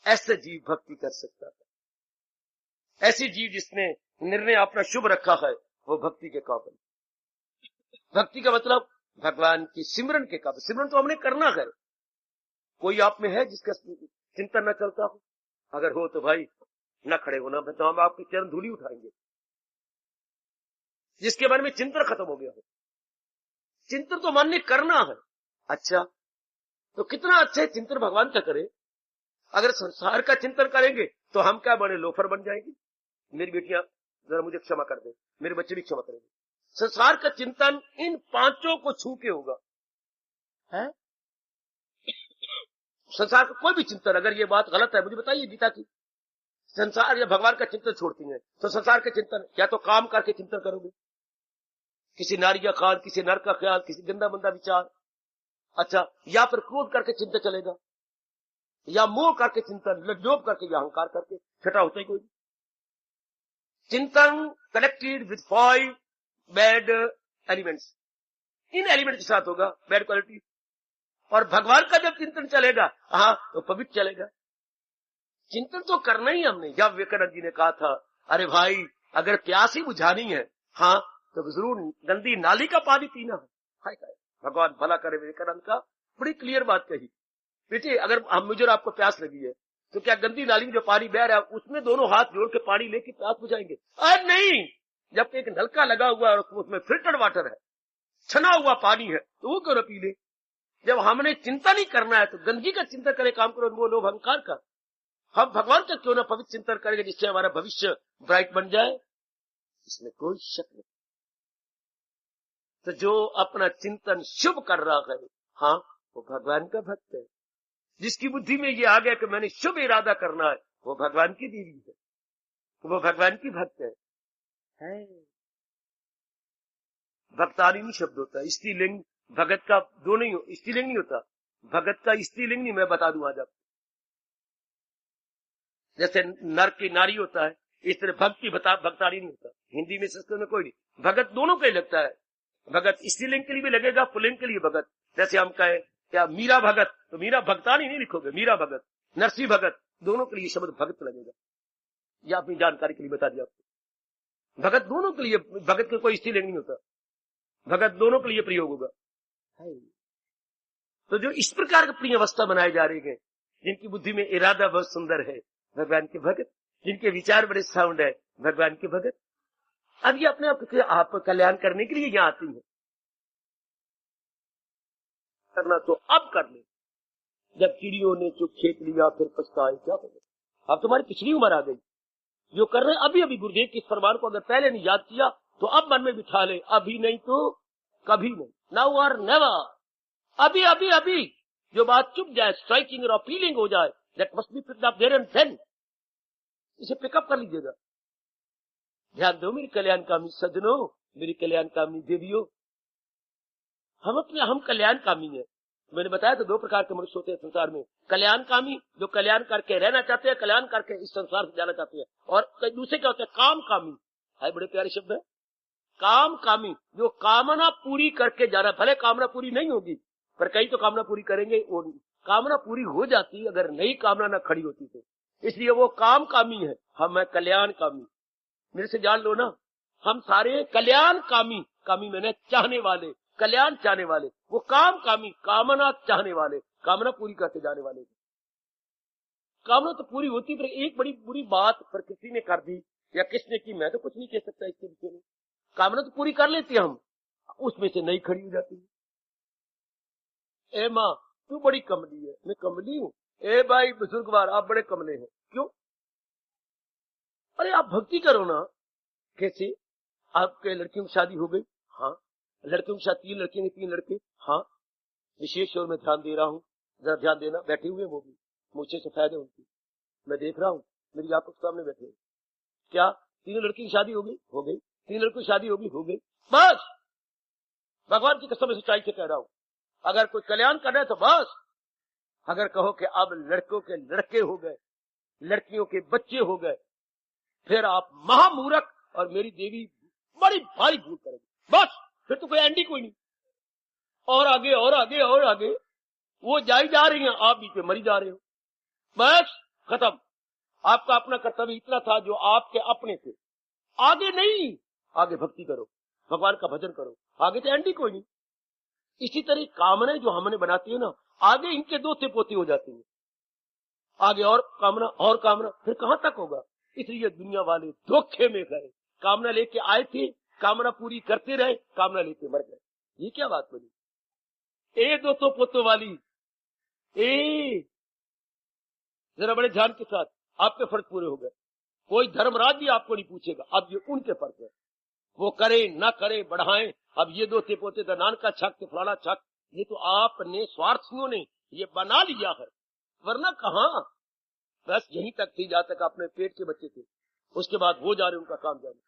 ऐसे जीव भक्ति कर सकता था। ऐसी जीव जिसने निर्णय अपना शुभ रखा है, वो भक्ति के काबिल। भक्ति का मतलब भगवान की सिमरन के काबिल। सिमरन तो हमने करना है। कोई आप में है जिसका चिंतन न चलता हो? अगर हो तो भाई न खड़े होना, तो हम आपकी चरण धूली उठाएंगे। जिसके मन में चिंतन खत्म हो गया हो, चिंतन तो मन ने करना है। अच्छा, तो कितना अच्छा है चिंतन भगवान का करे। अगर संसार का चिंतन करेंगे तो हम क्या बड़े लोफर बन जाएंगे। मेरी बेटियां जरा मुझे क्षमा कर दे, मेरे बच्चे भी क्षमा करेंगे। संसार का चिंतन इन पांचों को छू के होगा है? संसार का कोई भी चिंतन, अगर ये बात गलत है मुझे बताइए गीता की। संसार या भगवान का चिंतन छोड़ती है तो संसार के चिंतन, या तो काम करके चिंतन करोगे, किसी नारी का ख्याल, किसी नर का ख्याल, किसी गंदा बंदा विचार। अच्छा, या फिर क्रोध करके चिंतन चलेगा, या मोह करके चिंतन, लोभ करके, या अहंकार करके। छठा होता ही कोई। चिंतन connected with 5 bad elements. In element के साथ होगा बैड क्वालिटी। और भगवान का जब चिंतन चलेगा, हाँ, तो पवित्र चलेगा। चिंतन तो करना ही हमने। जब विवेकानंद जी ने कहा था, अरे भाई अगर प्यास ही बुझानी है, हाँ, तो जरूर गंदी नाली का पानी पीना है। हाय हाय, भगवान भला करे। विवेकानंद का बड़ी क्लियर बात कही, बेटे अगर हम मुझे और आपको प्यास लगी है, तो क्या गंदी नाली में जो पानी बह रहा है उसमें दोनों हाथ जोड़ के पानी लेके प्यास बुझाएंगे? अरे नहीं, जब एक नलका लगा हुआ है और उसमें फिल्टर्ड वाटर है, छना हुआ पानी है, तो वो क्यों न पी ले? जब हमने चिंता नहीं करना है तो गंदगी का चिंतन करे, काम करो, वो लोभ अहंकार का। हम भगवान का क्यों ना पवित्र चिंतन करेंगे, जिससे हमारा भविष्य ब्राइट बन जाए, इसमें कोई शक नहीं। तो जो अपना चिंतन शुभ कर रहा है, हाँ, वो भगवान का भक्त है। जिसकी बुद्धि में ये आ गया कि मैंने शुभ इरादा करना है, वो भगवान की देवी है, वो भगवान की भक्त है। भक्तारिणी शब्द होता है, स्त्रीलिंग भगत का दो नहीं, स्त्रीलिंग नहीं होता, भगत का स्त्रीलिंग नहीं, मैं बता दूं आज आपको। जैसे नर की नारी होता है, इस तरह भक्ति भक्तारिणी होता है। हिंदी में संस्कृत में कोई नहीं, भगत दोनों का ही लगता है। भगत स्त्रीलिंग के लिए भी लगेगा, पुल्लिंग के लिए भगत। जैसे हम कहे क्या मीरा भगत, तो मीरा भक्तानी नहीं लिखोगे, मीरा भगत, नरसिंह भगत, दोनों के लिए शब्द भगत लगेगा। यह अपनी जानकारी के लिए बता दिया आपको। भगत दोनों के लिए, भगत का कोई स्त्रीलिंग नहीं होता, भगत दोनों के लिए प्रयोग होगा। तो जो इस प्रकार की अपनी अवस्था बनाए जा रही है, जिनकी बुद्धि में इरादा बहुत सुंदर है, भगवान के भगत, जिनके विचार बड़े साउंड है, भगवान के भगत। अब ये अपने आप कल्याण करने के लिए यहाँ आती है। करना तो अब कर ले, जब चिड़ियों ने चुप खेत लिया फिर पछताए क्या करें। अब तुम्हारी पिछली उम्र आ गई, जो कर रहे अभी अभी गुरुदेव के फरमान को अगर पहले नहीं याद किया तो अब मन में बिठा ले, अभी नहीं तो कभी नहीं, नाउ और नेवर। अभी अभी अभी जो बात चुप जाए, स्ट्राइकिंग और अपीलिंग हो जाए, that must be picked up there and then, इसे पिकअप कर लीजिएगा। ध्यान दो मेरी कल्याणकामी सज्जनों, मेरी कल्याणकामी देवियों, हम कल्याणकामी हैं। मैंने बताया तो दो प्रकार के मनुष्य होते हैं संसार में, कल्याणकामी जो कल्याण करके रहना चाहते हैं, कल्याण करके इस संसार से जाना चाहते हैं, और दूसरे क्या होते हैं, कामकामी। है बड़े प्यारे शब्द है, कामकामी, जो कामना पूरी करके जा रहा है। भले कामना पूरी नहीं होगी, पर कई तो कामना पूरी करेंगे, और कामना पूरी हो जाती अगर नई कामना न खड़ी होती तो। इसलिए वो कामकामी है, हम है कल्याणकामी। मेरे से जान लो ना, हम सारे कल्याणकामी, कामी मैंने चाहने वाले, कल्याण चाहने वाले, वो कामकामी, कामना चाहने वाले, कामना पूरी करते जाने वाले। कामना तो पूरी होती, पर एक बड़ी बुरी बात प्रकृति ने कर दी या किसने की, मैं तो कुछ नहीं कह सकता इसके विषय में। कामना तो पूरी कर लेते हम, उसमें से नहीं खड़ी हो जाती। ए माँ तू बड़ी कमली है, मैं कमली हूँ। ए भाई बुजुर्गवार आप बड़े कमले हैं, क्यों? अरे आप भक्ति करो ना। कैसे? आपके लड़कियों की शादी हो गई? हाँ। लड़कियों की शादी, 3 लड़कियां 3 लड़के? हाँ। विशेष और मैं ध्यान दे रहा हूँ, जरा ध्यान देना। बैठे हुए वो भी, मुझसे सफेद है उनकी, मैं देख रहा हूँ, मेरी आंखों के सामने बैठे। क्या 3 लड़की की शादी हो गई? हो गई। 3 लड़कों की शादी होगी? हो गई। बस भगवान की कसम सच्चाई से कह रहा हूँ, अगर कोई कल्याण कर रहा है तो बस। अगर कहो कि अब लड़कों के लड़के हो गए, लड़कियों के बच्चे हो गए, फिर आप महामूर्ख और मेरी देवी बड़ी भारी भूल करेगी। बस फिर तो कोई एंडी कोई नहीं। और आगे और आगे और आगे वो जाई जा रही हैं, आप बीच में मरी जा रहे हो। बस खत्म। आपका अपना कर्तव्य इतना था जो आपके अपने थे, आगे नहीं। आगे भक्ति करो, भगवान का भजन करो, आगे तो एंडी कोई नहीं। इसी तरह कामनाएं जो हमने बनाती है ना, आगे इनके दोते पोते हो जाती है। आगे और कामना, फिर कहां तक होगा? इसलिए दुनिया वाले धोखे में गए। कामना लेके आए थे, कामना पूरी करते रहे, कामना लेके मर गए। ये क्या बात बनी? ए दोतों पोतों वाली, ए जरा बड़े ध्यान के साथ, आपके फर्ज पूरे हो गए। कोई धर्मराज भी आपको नहीं पूछेगा, अब ये उनके फर्ज है, वो करे ना करे बढ़ाएं। अब ये दोते पोते तो नानका छक तो फलाना छक, ये तो आपने स्वार्थियों ने ये बना लिया है, वरना कहां। बस यहीं तक थी जहां तक अपने पेट के बच्चे थे, उसके बाद वो जा रहे उनका काम जाने।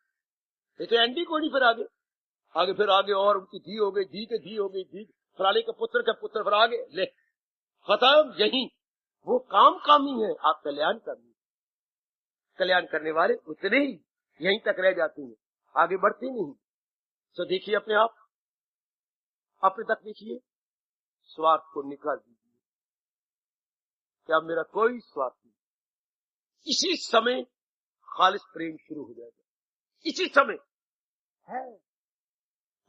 ये तो एंडी को नहीं। फिर आगे फिर आगे और उनकी धी हो गई, धी के धी हो गई, धी फलाने के पुत्र का पुत्र, फिर आगे ले खत्म। यही वो कामकामी है, आप कल्याणकामी। कल्याण करने वाले उतने ही यहीं तक रह जाते हैं, आगे बढ़ते नहीं। तो देखिए अपने आप, अपने तक देखिए, स्वार्थ को निकाल दीजिए, क्या मेरा कोई स्वार्थ नहीं। इसी समय खालिस प्रेम शुरू हो जाएगा, इसी समय है।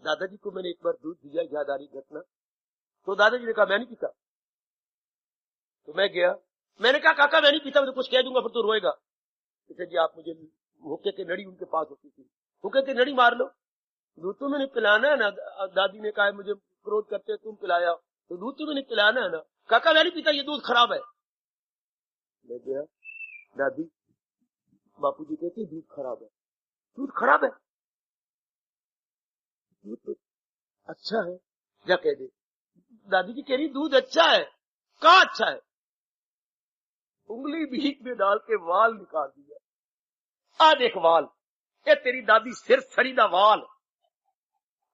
दादाजी को मैंने एक बार दूध दिया, याद आ रही घटना, तो दादाजी ने कहा मैं नहीं पीता। तो मैं गया, मैंने कहा काका मैं नहीं पीता, मैं तो कुछ कह दूंगा फिर तो रोएगा। कहते जी आप मुझे, हुक्के की नड़ी उनके पास होती थी, हुक्के की नड़ी मार लो, दूध तो मैंने पिलाना है ना। दादी ने कहा मुझे क्रोध करते तुम पिलाया, तो दूध तो मैंने पिलाना है ना। काका मैं नहीं पीता, ये दूध खराब है। मैं गया, दादी बापूजी कहते दूध खराब है, दूध खराब है, दूध तो अच्छा है, क्या कह दे। दादी जी कह रही दूध अच्छा है, कहाँ अच्छा है। उंगली बीच में डाल के वाल निकाल दिया, आ देख वाल, ये तेरी दादी सिर सड़ीदा वाल।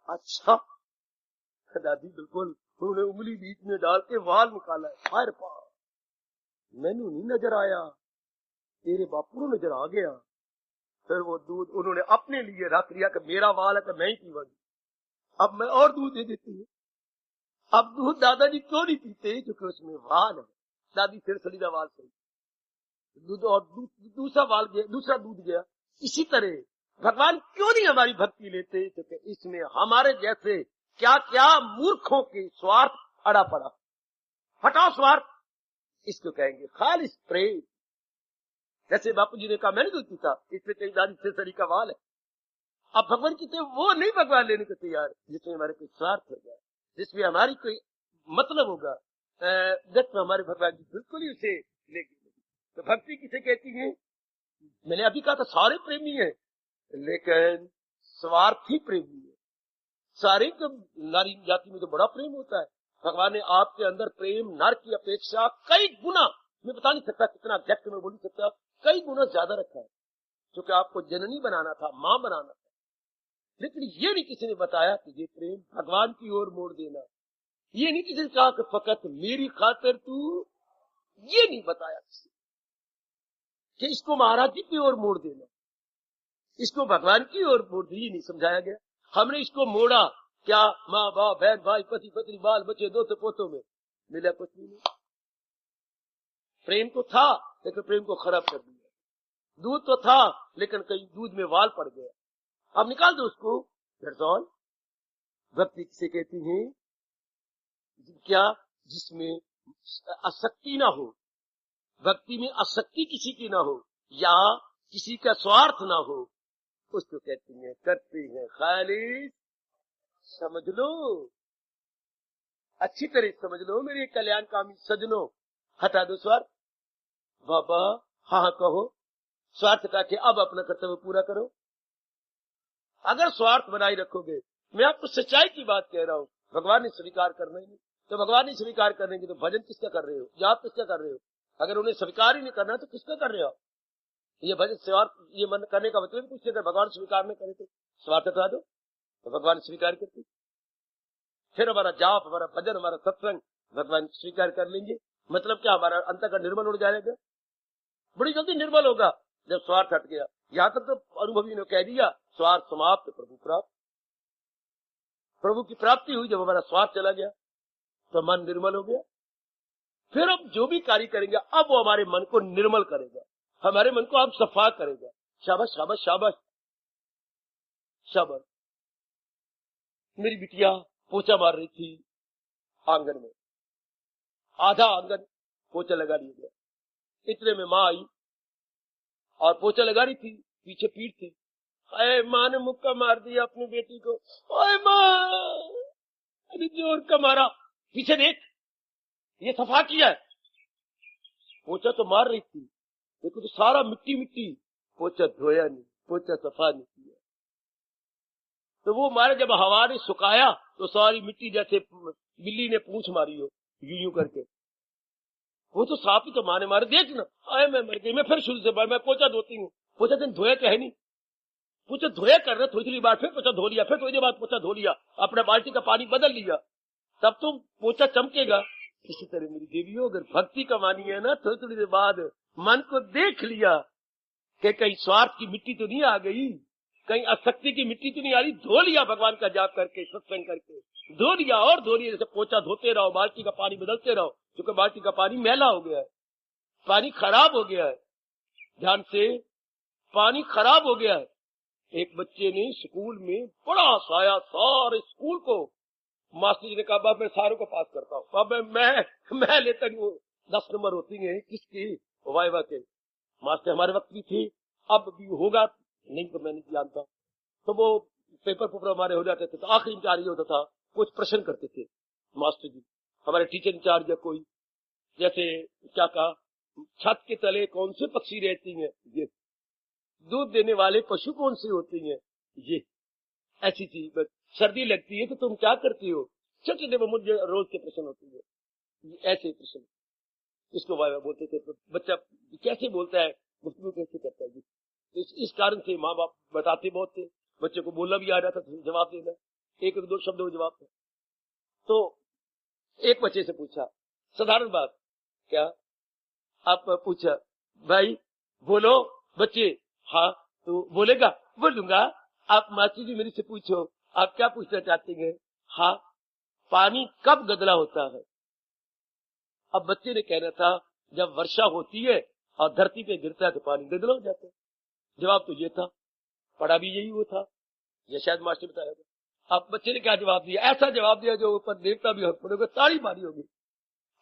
अच्छा दादी बिल्कुल, उन्होंने उंगली बीच में डाल के वाल निकाला है। हाय पा, मैनू नहीं नजर आया, तेरे बापू को नजर आ गया। फिर वो दूध उन्होंने अपने लिए रख लिया कि मेरा वाल है तो मैं ही पीवांगी, अब मैं और दूध दे देती हूँ। अब दूध दादाजी क्यों नहीं पीते, क्योंकि उसमें वाल है। दादी सिर सलीदा वाल सही, दूध और दूसरा वाल गया, दूसरा दूध गया। इसी तरह भगवान क्यों नहीं हमारी भक्ति लेते, क्योंकि इसमें हमारे जैसे क्या क्या मूर्खों के स्वार्थ अड़ा पड़ा। हटाओ स्वार्थ, इसको कहेंगे खालिस प्रेम। जैसे बापूजी ने कहा मैं नहीं दूध पीता, इसमें तेरी दादी सिर सड़ी का वाल है। अब भगवान की तो वो नहीं भगवान लेने को तैयार, जिसमें हमारे कोई स्वार्थ होगा, जिसमें हमारी कोई मतलब होगा, तो हमारे भगवान जी बिल्कुल ही उसे लेंगे। तो भक्ति किसे कहती है, मैंने अभी कहा था सारे प्रेमी है, लेकिन स्वार्थी प्रेमी है। सारे नारी जाति में तो बड़ा प्रेम होता है। भगवान ने आपके अंदर प्रेम नर की अपेक्षा कई गुना, मैं बता नहीं सकता कितना एग्जैक्ट में बोल नहीं सकता, कई गुना ज्यादा रखा है, क्योंकि आपको जननी बनाना था, मां बनाना था। लेकिन ये नहीं किसी ने बताया कि ये प्रेम भगवान की ओर मोड़ देना, ये नहीं किसी ने कहा कि फकत मेरी खातिर तू, ये नहीं बताया किसी कि इसको महाराज जी की ओर मोड़ देना, इसको भगवान की ओर मोड़ देना, ये नहीं समझाया गया। हमने इसको मोड़ा क्या, माँ बाप बहन भाई पति पत्नी बाल बच्चे दोस्त पोतों में मिला कुछ नहीं। प्रेम तो था लेकिन प्रेम को खराब कर दिया, दूध तो था लेकिन कहीं दूध में वाल पड़ गया, अब निकाल दो उसको। भक्ति किसे कहती है, क्या जिसमें आसक्ति ना हो, भक्ति में आसक्ति किसी की ना हो, या किसी का स्वार्थ ना हो, उसको कहती है करते हैं खालिस। समझ लो, अच्छी तरह समझ लो मेरे कल्याणकामी सजनों, हटा दो स्वार्थ। बाबा हाँ कहो, स्वार्थ का के अब अपना कर्तव्य पूरा करो। अगर स्वार्थ बनाए रखोगे, मैं आपको सच्चाई की बात कह रहा हूँ, भगवान ने स्वीकार करना ही नहीं, तो भगवान ने स्वीकार करने की तो भजन किसका कर रहे हो, जाप किसका कर रहे हो। अगर उन्हें स्वीकार ही नहीं करना तो किसका कर रहे हो। ये भजन स्वार्थ, ये मन करने का मतलब कुछ, अगर भगवान स्वीकार नहीं करे तो स्वार्थ हटा दो, तो भगवान स्वीकार करते, फिर हमारा जाप, हमारा भजन, हमारा सत्संग भगवान स्वीकार कर लेंगे। मतलब क्या, हमारा अंतःकरण निर्मल हो जाएगा, बड़ी जल्दी निर्मल होगा जब स्वार्थ हट गया। यहां तक तो अनुभवी ने कह दिया स्वार्थ समाप्त प्रभु प्राप्त, प्रभु की प्राप्ति हुई जब हमारा स्वार्थ चला गया, तो मन निर्मल हो गया। फिर अब जो भी कार्य करेंगे अब वो हमारे मन को निर्मल करेगा, हमारे मन को अब सफा करेगा। शाबाश शाबाश शाबाश शाबाश। मेरी बिटिया पोछा मार रही थी आंगन में, आधा आंगन पोछा लगा लिया गया, इतने में माँ आई और पोछा लगा रही थी, पीछे पीठ थी। अरे माँ ने मुक्का मार दिया अपनी बेटी को, ओए माँ, अरे जोर का मारा, पीछे देख ये सफा किया है। पोछा तो मार रही थी लेकिन तो सारा मिट्टी मिट्टी, पोछा धोया नहीं, पोछा सफा नहीं किया। तो वो मारे जब हवा ने सुखाया तो सारी मिट्टी जैसे बिल्ली ने पूंछ मारी हो यूं करके, वो तो साफ ही तो माने मारे। देख ना, आए मैं मर गई, मैं फिर शुरू से मैं पोछा धोती हूँ, पोछा दिन धोया क्या है नहीं, पोछा धोया कर रहे, थोड़ी देर बाद फिर पोछा धो लिया, फिर थोड़ी देर बाद पोछा धो लिया, अपने बाल्टी का पानी बदल लिया, तब तो पोछा चमकेगा। इसी तरह मेरी देवियों, अगर भक्ति कमानी है ना, थोड़ी थोड़ी देर बाद मन को देख लिया कि कहीं स्वार्थ की मिट्टी तो नहीं आ गई, कहीं आसक्ति की मिट्टी तो नहीं आ रही, धो लिया भगवान का जाप करके, सत्संग करके, धो लिया और धो लिया, जैसे पोछा धोते रहो, बाल्टी का पानी बदलते रहो, क्योंकि बाल्टी का पानी मैला हो गया है, पानी खराब हो गया है। ध्यान से, पानी खराब हो गया है। एक बच्चे ने स्कूल में बड़ा हंसाया सारे स्कूल को। मास्टर जी ने कहा, बाबा मैं सारों को पास करता हूँ। बाबा मैं लेता नहीं हूँ, 10 नंबर होती है किसकी, वाइवा के। मास्टर हमारे वक्त भी थे, अब भी होगा नहीं तो मैं नहीं जानता। तो वो पेपर हमारे हो जाते थे, तो आखिरी इंचार्ज होता था, कुछ प्रश्न करते थे मास्टर जी, हमारे टीचर इंचार्ज या कोई, जैसे क्या कहा, छत के तले कौन से पक्षी रहती हैं, ये दूध देने वाले पशु कौन से होते हैं, ये ऐसी चीज। सर्दी लगती है तो तुम क्या करती हो, छोटे मुझे रोज के प्रश्न होते हैं, ऐसे प्रश्न इसको वाइवा बोलते थे। तो बच्चा कैसे बोलता है, गुफ्तगू कैसे करता है जी। इस कारण से माँ बाप बताते बहुत थे, बच्चे को बोलना भी आ जाता था, जवाब देना, एक दो शब्दों में जवाब था। तो एक बच्चे से पूछा, साधारण बात, क्या आप पूछा, भाई बोलो बच्चे, हाँ तो बोलेगा, बोलूंगा। आप मास्टर जी मेरे से पूछो, आप क्या पूछना चाहते हैं, हाँ पानी कब गदला होता है। अब बच्चे ने कहना था, जब वर्षा होती है और धरती पे गिरता है तो पानी गदला हो जाता है। जवाब तो ये था, पढ़ा भी यही वो था, ये शायद मास्टर बताया था। अब बच्चे ने क्या जवाब दिया, ऐसा जवाब दिया जो ऊपर देवता भी हक पड़ेगा, ताड़ी मारी होगी।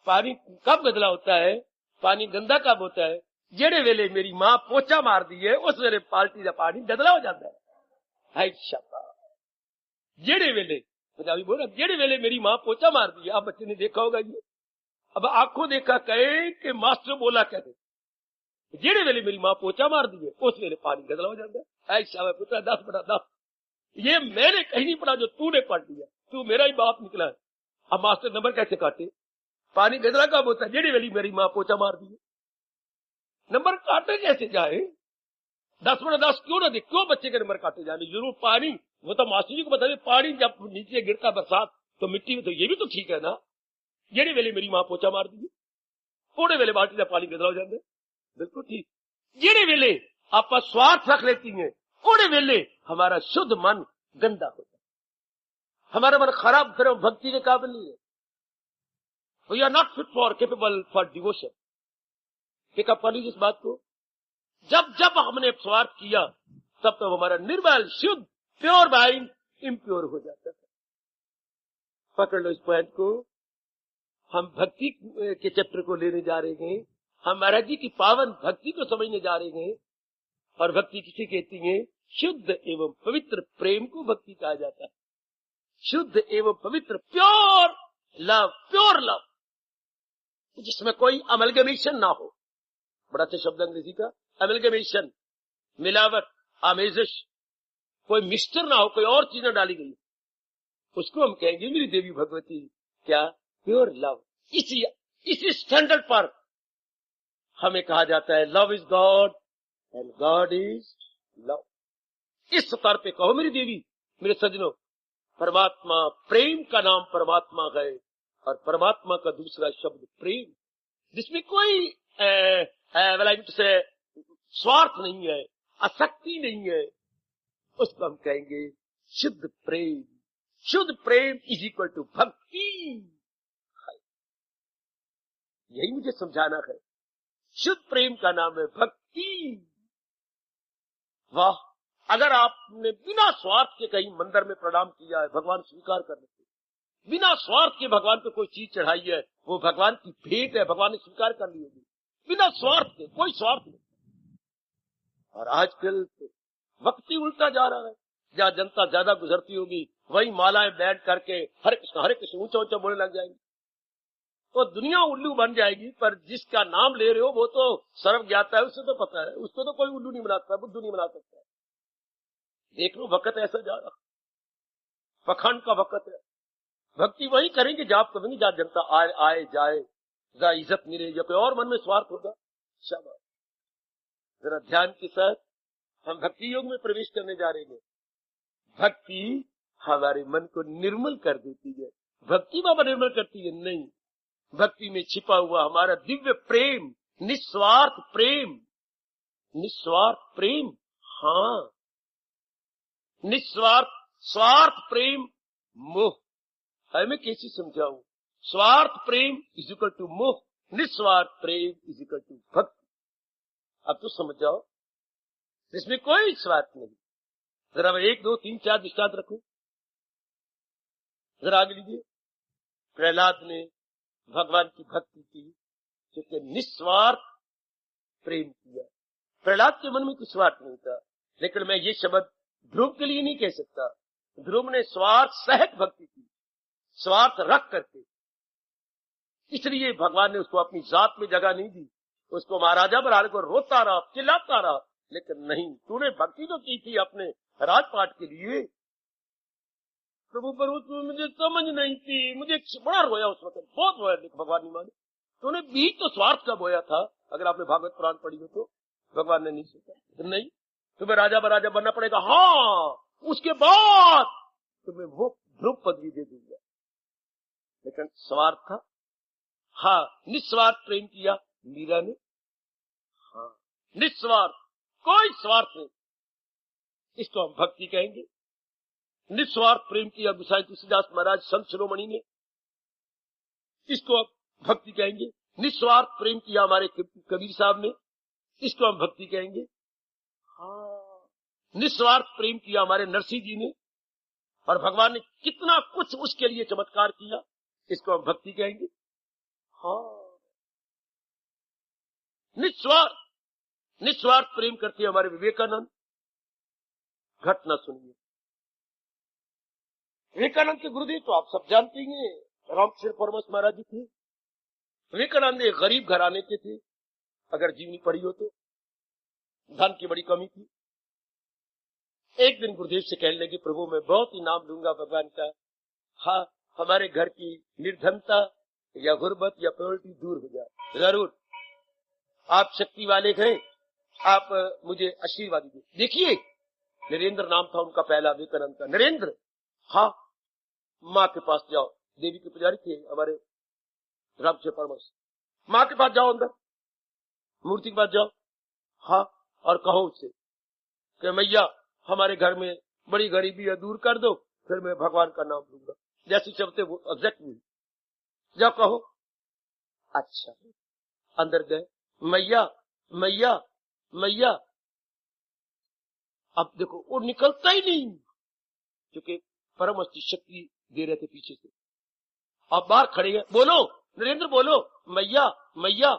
पानी कब गदला होता है, पानी गंदा कब होता है, जेड़े वेले मेरी माँ पोछा मार दी है उस वेले पाल्टी का पानी गदला हो जाता है। हाय शाबाश, जेड़े वेले, पंजाबी बोल रहा, जेड़े वेले मेरी माँ पोछा मार दी है। अब बच्चे ने देखा होगा ये, अब आंखों देखा कहे कि मास्टर बोला कहते, जेड़े वेले मेरी माँ पोछा मार दी है उस वेले पानी गदला हो जाता है। हाय शाबाश पुत्र, 10/10। ये मैंने कहीं नहीं पढ़ा जो तूने पढ़ लिया, तू मेरा ही बाप निकला है। अब मास्टर नंबर कैसे काटे, पानी गदला कब होता है, जेड़ी वेली मेरी माँ पोछा मार दी, नंबर काटे कैसे जाए, 10/10 क्यों ना दे, क्यों बच्चे के नंबर काटे जाने, जरूर पानी, वो तो मास्टर जी को बता दे, पानी जब नीचे गिरता बरसात तो मिट्टी में, तो ये भी तो ठीक है ना। जेड़ी वेले मेरी माँ पोछा मार दी, थोड़े वेले बाल्टी का पानी गदला हो जाता है, बिल्कुल ठीक। जेड़े वेले आप स्वार्थ रख लेती हैं, थोड़े वेले हमारा शुद्ध मन गंदा होता है, हमारा मन खराब फिर भक्ति के काबिल नहीं है। We are not fit for, capable for devotion. Pick up कर लीजिए इस बात को। जब जब हमने स्वार्थ किया तब तब हमारा निर्मल शुद्ध प्योर माइंड इम्प्योर हो जाता है। पकड़ लो इस पॉइंट को। हम भक्ति के चैप्टर को लेने जा रहे हैं, हम महाराज जी की पावन भक्ति को समझने जा रहे हैं। और भक्ति किसे कहती है, शुद्ध एवं पवित्र प्रेम को भक्ति कहा जाता है। शुद्ध एवं पवित्र प्योर लव, जिसमें कोई अमलगमेशन ना हो। बड़ा अच्छा शब्द अंग्रेजी का, अमलगमेशन, मिलावट, आमेजिश, कोई मिक्सचर ना हो, कोई और चीज ना डाली गई, उसको हम कहेंगे मेरी देवी भगवती क्या, प्योर लव। इसी स्टैंडर्ड पर हमें कहा जाता है love is God and God is love. इस स्तर पे कहो मेरी देवी, मेरे सज्जनों, परमात्मा, प्रेम का नाम परमात्मा है और परमात्मा का दूसरा शब्द प्रेम, जिसमें कोई से स्वार्थ नहीं है, आसक्ति नहीं है, उसको हम कहेंगे शुद्ध प्रेम। शुद्ध प्रेम इज इक्वल टू भक्ति। यही मुझे समझाना है, शुद्ध प्रेम का नाम है भक्ति। वाह, अगर आपने बिना स्वार्थ के कहीं मंदिर में प्रणाम किया है, भगवान स्वीकार कर लेते। बिना स्वार्थ के भगवान को कोई चीज चढ़ाई है, वो भगवान की भेंट है, भगवान ने स्वीकार कर ली होगी, बिना स्वार्थ के, कोई स्वार्थ नहीं। और आजकल तो वक्त ही उल्टा जा रहा है, जहां जनता ज्यादा गुजरती होगी वही मालाएं बैठ करके हरे कृष्ण ऊंचा ऊंचा बोलने लग जाएंगे, तो दुनिया उल्लू बन जाएगी। पर जिसका नाम ले रहे हो वो तो सर्व ज्ञाता है, उससे तो पता है, उसको तो कोई उल्लू नहीं बना सकता, बुद्धू नहीं बना सकता। देख लो वक्त ऐसा जा रहा, पखंड का वक्त है। भक्ति वही करेंगे जब आप करेंगे जहां जनता आए जाए, जहां इज्जत मिले, या कोई और मन में स्वार्थ होगा। शाबाश, जरा ध्यान के साथ हम भक्ति योग में प्रवेश करने जा रहे हैं। भक्ति हमारे मन को निर्मल कर देती है। भक्ति बाबा निर्मल करती है नहीं, भक्ति में छिपा हुआ हमारा दिव्य प्रेम, निस्वार्थ प्रेम, निस्वार्थ प्रेम, हाँ निस्वार्थ, स्वार्थ प्रेम मोह, मैं कैसे समझाऊं? स्वार्थ प्रेम इज इक्वल टू मोह, निस्वार्थ प्रेम इज इक्वल टू भक्ति। अब तो समझ जाओ, इसमें कोई स्वार्थ नहीं। जरा 1, 2, 3, 4 दृष्टांत रखो, जरा आगे लीजिए। प्रहलाद ने भगवान की भक्ति की क्योंकि निस्वार्थ प्रेम किया। प्रहलाद के मन में कुछ स्वार्थ नहीं था, लेकिन मैं ये शब्द ध्रुव के लिए नहीं कह सकता। ध्रुव ने स्वार्थ सहित भक्ति की, स्वार्थ रख करके, इसलिए भगवान ने उसको अपनी जात में जगह नहीं दी। उसको महाराजा बनाने को रोता रहा, चिल्लाता रहा, लेकिन नहीं, तूने भक्ति तो की थी अपने राजपाट के लिए। प्रभु पर मुझे समझ नहीं थी, मुझे बड़ा रोया उस वक्त, बहुत रोया। भगवान ने माने तूने बीज तो स्वार्थ का बोया था। अगर आपने भागवत पुराण पढ़ी हो तो भगवान ने नहीं सोचा, नहीं तुम्हें राजा बराजा बनना पड़ेगा, हाँ उसके बाद तुम्हें वो ध्रुव पदवी दे दूंगा। लेकिन स्वार्थ था। हाँ, निस्वार्थ प्रेम किया मीरा ने। हाँ, निस्वार्थ, कोई स्वार्थ नहीं, इसको हम भक्ति कहेंगे। निस्वार्थ प्रेम किया गोसाई तुलसीदास महाराज संत शिरोमणि ने, इसको हम भक्ति कहेंगे। निस्वार्थ प्रेम किया हमारे कबीर साहब ने, इसको हम भक्ति कहेंगे। हाँ, निस्वार्थ प्रेम किया हमारे नरसिंह जी ने, और भगवान ने कितना कुछ उसके लिए चमत्कार किया, इसको हम भक्ति कहेंगे। हाँ, निस्वार्थ प्रेम करते हमारे विवेकानंद। घटना सुनिए, विवेकानंद के गुरुदेव तो आप सब जानते ही हैं, रामकृष्ण परमहंस महाराज जी थे। विवेकानंद एक गरीब घराने के थे, अगर जीवनी पढ़ी हो तो। धन की बड़ी कमी थी। एक दिन गुरुदेव से कहने लगे, प्रभु मैं बहुत ही नाम लूंगा भगवान का, हाँ हमारे घर की निर्धनता या गुर्बत या पॉवर्टी दूर हो जाए, जरूर आप शक्ति वाले हैं, आप मुझे आशीर्वाद दीजिए। देखिए, नरेंद्र नाम था उनका पहला, विवेकानंद का नरेंद्र। हाँ, माँ के पास जाओ, देवी के पुजारी थे हमारे रामकृष्ण परमहंस। माँ के पास जाओ, अंदर मूर्ति के पास जाओ, हाँ, और कहो उससे कि मैया हमारे घर में बड़ी गरीबी है, दूर कर दो, फिर मैं भगवान का नाम लूंगा। जैसे शब्द वो एग्जैक्ट हुई, जाओ कहो। अच्छा, अंदर गए, मैया मैया मैया। अब देखो वो निकलता ही नहीं, क्योंकि परमहंस की शक्ति दे रहे थे पीछे से। अब बाहर खड़े हैं, बोलो नरेंद्र बोलो, मैया मैया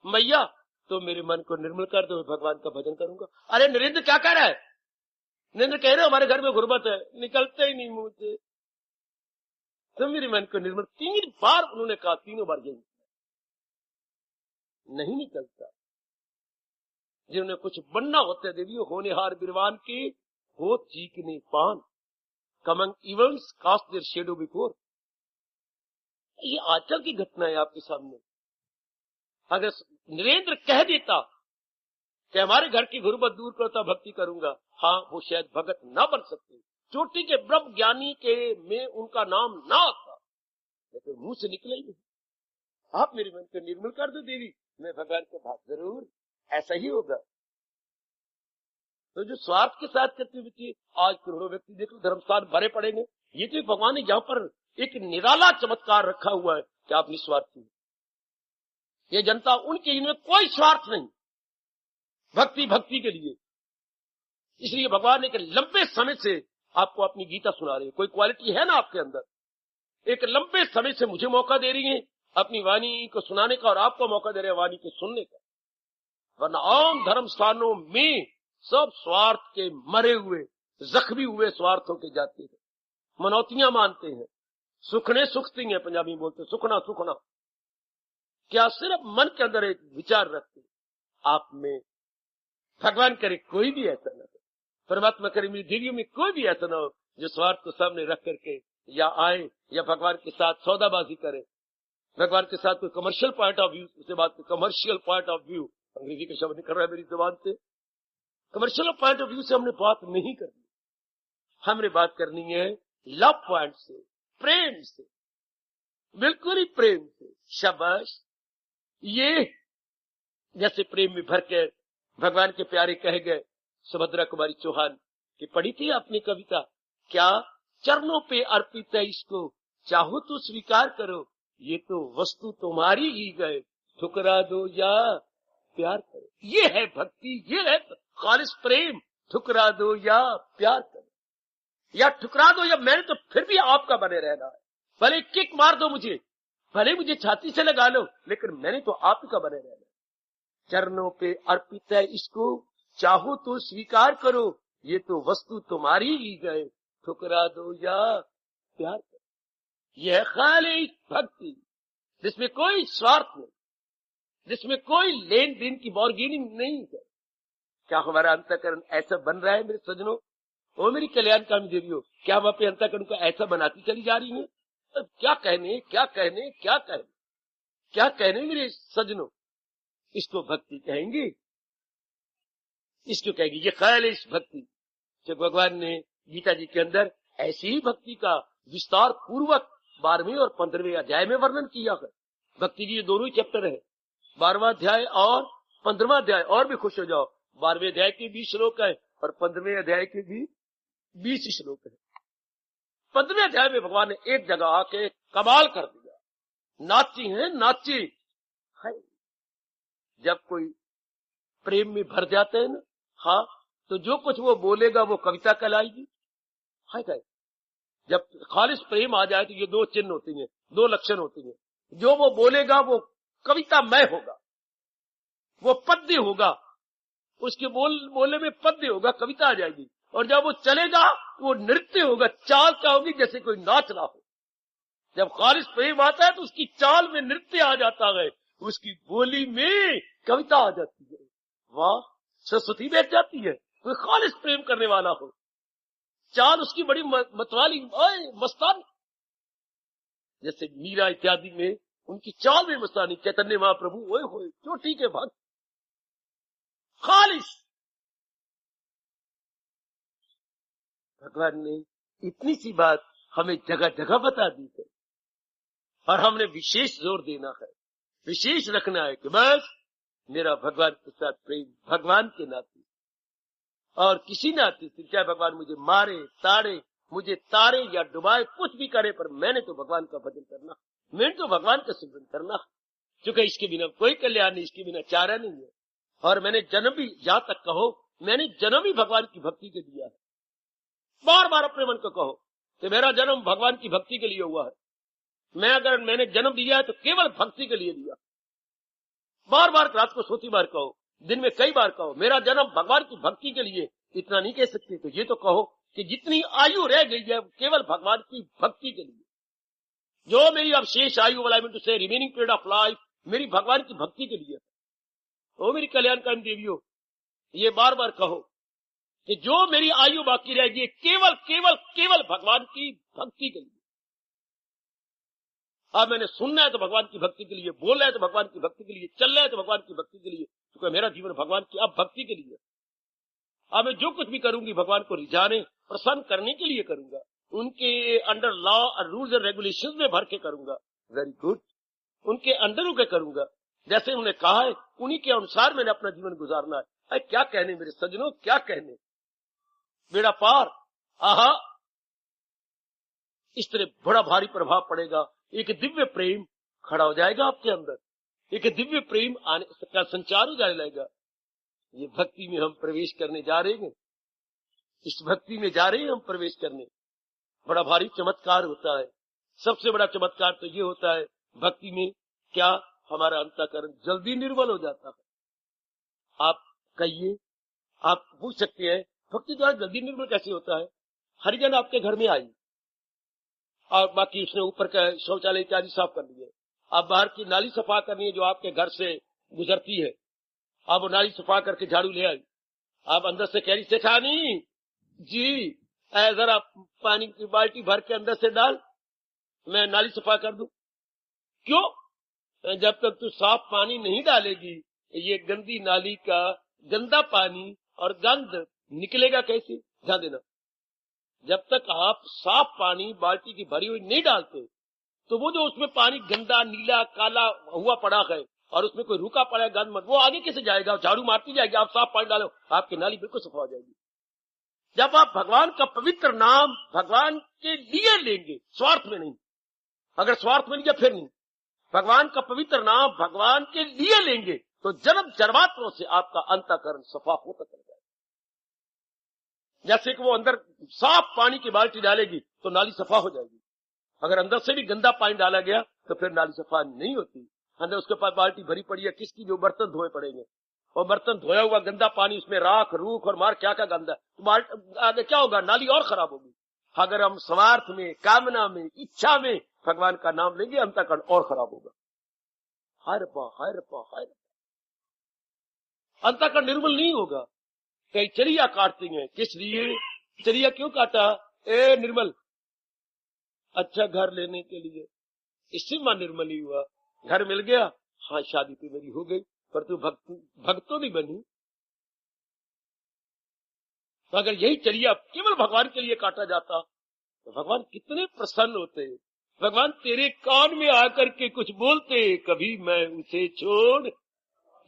मैया, तो मेरे मन को निर्मल कर दो, भगवान का भजन करूंगा। अरे नरेंद्र क्या कह रहा है? नरेंद्र कह रहे हो हमारे घर में गुर्बत है, निकलते ही नहीं मुंह से, तो मेरे मन को निर्मल। 3 बार उन्होंने कहा, तीनों बार यही नहीं निकलता। जिन्होंने कुछ बनना होता है देवियों, होनेहार बिरवान के हो चीकने पान, coming events cast their shadow before. ये आजकल की घटना है आपके सामने। अगर नरेंद्र कह देता कि हमारे घर की गुर्बत दूर करता भक्ति करूंगा, हाँ वो शायद भगत ना बन सकते, चोटी के ब्रह्म ज्ञानी के में उनका नाम ना आता, लेकिन मुंह से निकले ही नहीं। आप मेरे मन को निर्मल कर दो देवी, मैं भगवान को भाग, जरूर ऐसा ही होगा। तो जो स्वार्थ के साथ करते हुए आज करोड़ों व्यक्ति देख लो धर्मस्थान भरे पड़ेंगे। ये तो भगवान ने यहाँ पर एक निराला चमत्कार रखा हुआ है कि आप निस्वार्थी। ये जनता उनके इनमें कोई स्वार्थ नहीं, भक्ति भक्ति के लिए। इसलिए भगवान एक लंबे समय से आपको अपनी गीता सुना रही है। कोई क्वालिटी है ना आपके अंदर, एक लंबे समय से मुझे मौका दे रही है अपनी वाणी को सुनाने का, और आपको मौका दे रहे हैं वाणी को सुनने का। वरना आम धर्म स्थानों में सब स्वार्थ के मरे हुए, जख्मी हुए स्वार्थों के जाते हैं, मनौतियां मानते हैं, सुखने सुखती हैं, पंजाबी बोलते सुखना सुखना। क्या सिर्फ मन के अंदर एक विचार रखते, आप में भगवान करे कोई भी ऐसा न हो, परमात्मा करे मेरी देवियों में कोई भी ऐसा ना हो जो स्वार्थ को सामने रख करके या आए या भगवान के साथ सौदाबाजी करे, भगवान के साथ कोई कमर्शियल पॉइंट ऑफ व्यू से बात, कमर्शियल पॉइंट ऑफ व्यू, अंग्रेजी का शब्द निकल रहा है मेरी जुबान से, कमर्शियल पॉइंट ऑफ व्यू से हमने बात नहीं करनी, हमने बात करनी है लव पॉइंट से, प्रेम से, बिल्कुल ही प्रेम से। शाबाश, ये जैसे प्रेम में भर के भगवान के प्यारे कहे गए। सुभद्रा कुमारी चौहान की पढ़ी थी आपने कविता, क्या चरणों पे अर्पित है इसको चाहो तो स्वीकार करो, ये तो वस्तु तुम्हारी ही गए, ठुकरा दो या प्यार करो। ये है भक्ति, ये है खालिस प्रेम। ठुकरा दो या प्यार करो, या ठुकरा दो या मैंने तो फिर भी आपका बने रहना है। भले किक मार दो मुझे, भले मुझे छाती से लगा लो, लेकिन मैंने तो आप ही का बने रहना है। चरणों पे अर्पित है इसको, चाहो तो स्वीकार करो, ये तो वस्तु तुम्हारी ही गए, ठुकरा दो या प्यार करो। यह खाली भक्ति जिसमें कोई स्वार्थ नहीं, जिसमें कोई लेन देन की बार्गेनिंग नहीं है। क्या हमारा अंतःकरण ऐसा बन रहा है मेरे सज्जनों? ओ मेरी कल्याणकामी देवियों, क्या हम अपने अंतःकरण को ऐसा बनाती चली जा रही हैं? क्या कहने, क्या कहने, क्या कहने, क्या कहने मेरे सज्जनों। इसको भक्ति कहेंगे, इसको कहेंगे ये खालिस भक्ति। जब भगवान ने गीता जी के अंदर ऐसी ही भक्ति का विस्तार पूर्वक 12वें और 15वें अध्याय में वर्णन किया है। भक्ति की ये दोनों ही चैप्टर है, 12वां अध्याय और 15वां अध्याय। और भी खुश हो जाओ, 12वें अध्याय के 20 श्लोक है और 15वें अध्याय के भी 20 श्लोक है। 15वें अध्याय में भगवान ने एक जगह आके कमाल कर दिया, नाची है नाची है। जब कोई प्रेम में भर जाते हैं ना, हाँ, तो जो कुछ वो बोलेगा वो कविता कहलाएगी, है क्या? जब खालिस प्रेम आ जाए तो ये दो चिन्ह होती हैं, दो लक्षण होती हैं। जो वो बोलेगा वो कवितामय होगा, वो पद्य होगा, उसके बोलने में पद्य होगा, कविता आ जाएगी। और जब वो चलेगा वो नृत्य होगा, चाल क्या होगी? जैसे कोई नाच रहा हो। जब खालिस प्रेम आता है तो उसकी चाल में नृत्य आ जाता है, उसकी बोली में कविता आ जाती है। वाह, सरस्वती बैठ जाती है कोई खालिस प्रेम करने वाला हो। चाल उसकी बड़ी मतवाली, मस्तानी, जैसे मीरा इत्यादि में उनकी चाल में मस्तानी। चैतन्य महाप्रभु ओए होए चोटी के भक्त, खालिस। भगवान ने इतनी सी बात हमें जगह जगह बता दी है, और हमने विशेष जोर देना है, विशेष रखना है कि बस मेरा भगवान के साथ प्रेम भगवान के नाते और किसी नाते से, चाहे भगवान मुझे मारे ताड़े, मुझे तारे या डुबाए, कुछ भी करे, पर मैंने तो भगवान का भजन करना, मैंने तो भगवान का सिमरन करना, क्योंकि इसके बिना कोई कल्याण नहीं, इसके बिना चारा नहीं है। और मैंने जन्म भी, जहां तक कहो, मैंने जन्म ही भगवान की भक्ति के दिया है। बार बार अपने मन को कहो कि मेरा जन्म भगवान की भक्ति के लिए हुआ है। मैंने जन्म दिया है तो केवल भक्ति के लिए दिया। बार बार रात को सोती बार कहो, दिन में कई बार कहो, मेरा जन्म भगवान की भक्ति के लिए। इतना नहीं कह सकते तो ये तो कहो कि जितनी आयु रह गई है केवल भगवान की भक्ति के लिए। जो मेरी अब शेष आयु, वाला टू से रिमेनिंग पीरियड ऑफ लाइफ, मेरी भगवान की भक्ति के लिए। ओ मेरी कल्याणकारी देवियों, ये बार बार कहो कि जो मेरी आयु बाकी रहेगी केवल केवल केवल भगवान की भक्ति के लिए। अब मैंने सुनना है तो भगवान की भक्ति के लिए, बोलना है तो भगवान की भक्ति के लिए, चलना है तो भगवान की भक्ति के लिए, क्योंकि मेरा जीवन भगवान की अब भक्ति के लिए। अब मैं जो कुछ भी करूंगी भगवान को रिझाने, प्रसन्न करने के लिए करूंगा, उनके अंडर लॉ और रूल्स एंड रेगुलेशंस में भर के करूंगा। वेरी गुड, उनके अंडर होकर करूंगा, जैसे उन्होंने कहा है उन्हीं के अनुसार मैंने अपना जीवन गुजारना है। क्या कहने मेरे सज्जनों, क्या कहने, बेड़ा पार। आहा, इस तरह बड़ा भारी प्रभाव पड़ेगा, एक दिव्य प्रेम खड़ा हो जाएगा आपके अंदर, एक दिव्य प्रेम आने का संचार हो जाने लगेगा। ये भक्ति में हम प्रवेश करने जा रहे हैं, इस भक्ति में जा रहे हैं हम प्रवेश करने। बड़ा भारी चमत्कार होता है। सबसे बड़ा चमत्कार तो ये होता है भक्ति में, क्या हमारा अंतःकरण जल्दी निर्मल हो जाता है। आप कहिए, आप पूछ सकते हैं भक्ति द्वारा जल्दी निर्मल कैसे होता है? हरिजन आपके घर में आई और बाकी उसने ऊपर का शौचालय इत्यादि साफ कर लिए, आप बाहर की नाली सफा करनी है जो आपके घर से गुजरती है, आप वो नाली सफा करके झाड़ू ले आई, आप अंदर से कह रही सेठानी जी जरा पानी की बाल्टी भर के अंदर से डाल, मैं नाली सफा कर दूं। क्यों? जब तक तू साफ पानी नहीं डालेगी ये गंदी नाली का गंदा पानी और गंद निकलेगा कैसे? ध्यान देना, जब तक आप साफ पानी बाल्टी की भरी हुई नहीं डालते तो वो जो उसमें पानी गंदा नीला काला हुआ पड़ा है और उसमें कोई रुका पड़ा है गंद, वो आगे कैसे जाएगा? झाड़ू मारती जाएगी। आप साफ पानी डालो, आपकी नाली बिल्कुल सफा हो जाएगी। जब आप भगवान का पवित्र नाम भगवान के लिए लेंगे, स्वार्थ में नहीं, अगर स्वार्थ में लिया फिर नहीं। भगवान का पवित्र नाम भगवान के लिए लेंगे तो जन्म जन्मांतरों से आपका अंतःकरण सफा होता चला जाएगा। जैसे कि वो अंदर साफ पानी की बाल्टी डालेगी तो नाली सफा हो जाएगी। अगर अंदर से भी गंदा पानी डाला गया तो फिर नाली सफा नहीं होती। अंदर उसके पास बाल्टी भरी पड़ी है, किसकी, जो बर्तन धोए पड़ेंगे, और बर्तन धोया हुआ गंदा पानी, उसमें राख रूख और मार क्या क्या गंदा, तो आगे क्या होगा, नाली और खराब होगी। अगर हम स्वार्थ में, कामना में, इच्छा में भगवान का नाम लेंगे, अंतःकरण और खराब होगा। हाय रब्बा, हाय रब्बा, हाय रब्बा, अंतःकरण निर्मल नहीं होगा। कई चरिया काटती हैं, किस लिए? चरिया क्यों काटा? ए निर्मल, अच्छा घर लेने के लिए। इससे मन निर्मल ही हुआ। घर मिल गया, हाँ शादी तो मेरी हो गई, पर तू भक्त तो नहीं बनी। तो अगर यही चरिया केवल भगवान के लिए काटा जाता तो भगवान कितने प्रसन्न होते। भगवान तेरे कान में आकर के कुछ बोलते, कभी मैं उसे छोड़,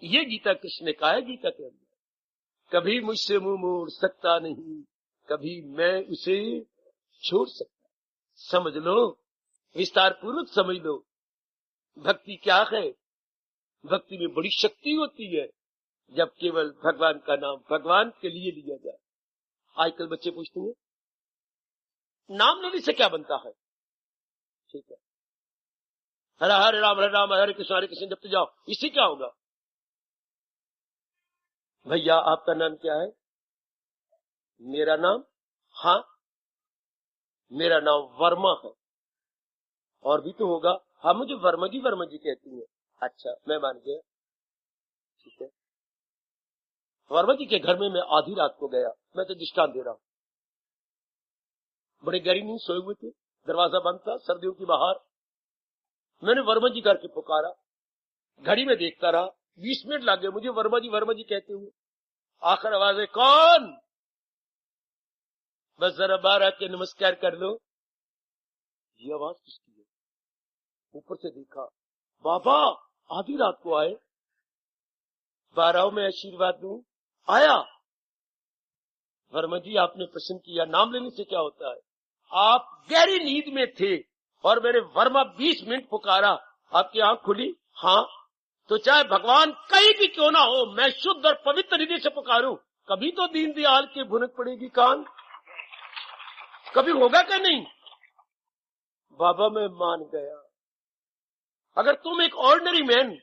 ये गीता कृष्ण ने कहा है गीता के अंदर, कभी मुझसे मुंह मोड़ सकता नहीं, कभी मैं उसे छोड़ सकता। समझ लो, विस्तार पूर्वक समझ लो, भक्ति क्या है। भक्ति में बड़ी शक्ति होती है जब केवल भगवान का नाम भगवान के लिए लिया जाए। आजकल बच्चे पूछते हैं नाम लेने से क्या बनता है? ठीक है, हरे हरे राम हरे कृष्ण जपते जाओ, इससे क्या होगा? भैया आपका नाम क्या है? मेरा नाम, हाँ मेरा नाम वर्मा है। और भी तो होगा, हाँ मुझे वर्मा जी कहती है। अच्छा मैं मान गया, ठीक है। वर्मा जी के घर में मैं आधी रात को गया, मैं तो दृष्टांत दे रहा हूं, बड़े गहरी नींद सोए हुए थे, दरवाजा बंद था, सर्दियों की बाहर। मैंने वर्मा जी करके पुकारा, घड़ी में देखता रहा, 20 मिनट लग गए मुझे वर्मा जी कहते हुए। आखिर आवाज है, कौन? बस जरा बाहर आके नमस्कार कर लो। ये आवाज किसकी है? ऊपर से देखा, बाबा आधी रात को आए, बारह में आशीर्वाद दूं। आया, वर्मा जी आपने प्रश्न किया नाम लेने से क्या होता है। आप गहरी नींद में थे और मैंने वर्मा 20 मिनट पुकारा, आपकी आंख खुली, हाँ। तो चाहे भगवान कहीं भी क्यों ना हो, मैं शुद्ध और पवित्र हृदय से पुकारूं, कभी तो दीनदयाल की भुनक पड़ेगी कान, कभी होगा क्या नहीं? बाबा मैं मान गया। अगर तुम एक ऑर्डिनरी मैन,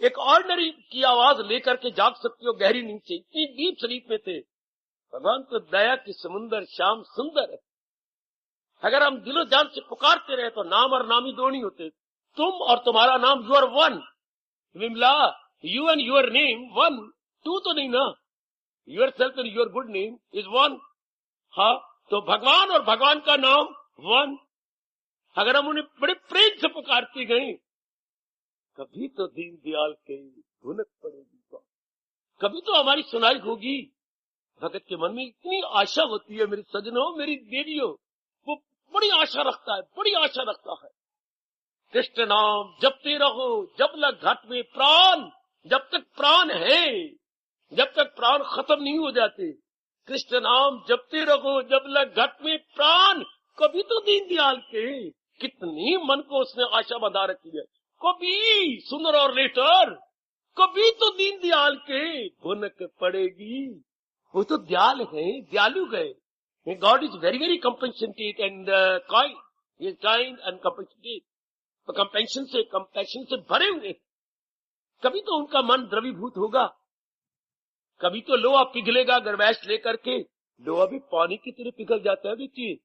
एक ऑर्डिनरी की आवाज लेकर के जाग सकते हो गहरी नींद से, इतनी डीप स्लीप में थे, भगवान तो दया की समुंदर श्याम सुंदर है। अगर हम दिलो जान से पुकारते रहे तो नाम और नामी दो नहीं होते। तुम और तुम्हारा नाम, you are one. Vimla, you and your name one, two तो नहीं ना। Yourself and your good name is one. हाँ, तो भगवान और भगवान का नाम वन। अगर हम उन्हें बड़े प्रेम से पुकारते गए, कभी तो दीनदयाल के भुनक पड़ेगी, कभी तो हमारी सुनाई होगी। भगत के मन में इतनी आशा होती है, मेरे सजनों, मेरी देवियों, वो बड़ी आशा रखता है, बड़ी आशा रखता है। कृष्ण नाम जपते रहो जब लग घट में प्राण, जब तक प्राण है, जब तक प्राण खत्म नहीं हो जाते। कृष्ण नाम जपते रहो जब लग घट में प्राण, कभी तो दीनदयाल के, कितनी मन को उसने आशा बंधा रखी है, कभी सुनर और लेटर, कभी तो दीनदयाल के भुनक पड़ेगी। वो तो दयाल है, दयालु गए। God is very very compassionate and kind, he is kind and compassionate. तो कंपैशन से भरे हुए, कभी तो उनका मन द्रवीभूत होगा, कभी तो लोहा पिघलेगा गरमैश लेकर के। लोहा भी पानी की तरह पिघल जाता है, देखिए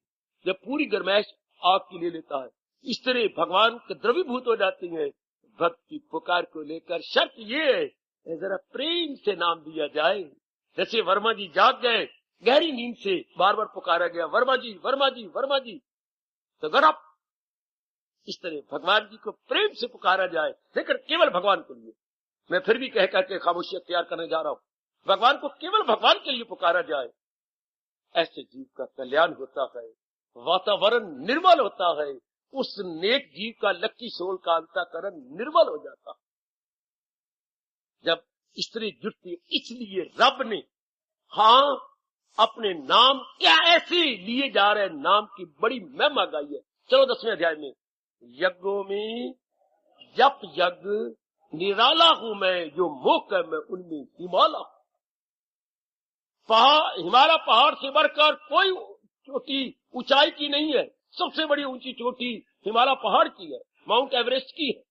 जब पूरी गरमैश आग की ले लेता है, इस तरह भगवान के द्रवीभूत हो जाती है भक्त की पुकार को लेकर। शर्त ये है जरा प्रेम से नाम दिया जाए। जैसे वर्मा जी जाग गए, गहरी नींद से बार बार पुकारा गया, वर्मा जी वर्मा जी वर्मा जी, तो गर अप। इस तरह भगवान जी को प्रेम से पुकारा जाए, लेकिन केवल भगवान के लिए। मैं फिर भी कह करके खामोशी अख्तियार करने जा रहा हूं, भगवान को केवल भगवान के लिए पुकारा जाए, ऐसे जीव का कल्याण होता है, वातावरण निर्मल होता है, उस नेक जीव का, लक्की सोल का अंतःकरण निर्मल हो जाता है जब स्त्री जुटती है। इसलिए रब ने, हाँ, अपने नाम क्या ऐसे लिए जा रहे हैं, नाम की बड़ी महिमा गाई है। चलो 10वें अध्याय में यज्ञों में जप यज्ञ निराला हूं मैं, जो मोक है मैं उनमें हिमाला हूं। हिमालय पहाड़ से बढ़कर कोई चोटी ऊंचाई की नहीं है। सबसे बड़ी ऊंची चोटी हिमालय पहाड़ की है, माउंट एवरेस्ट की है।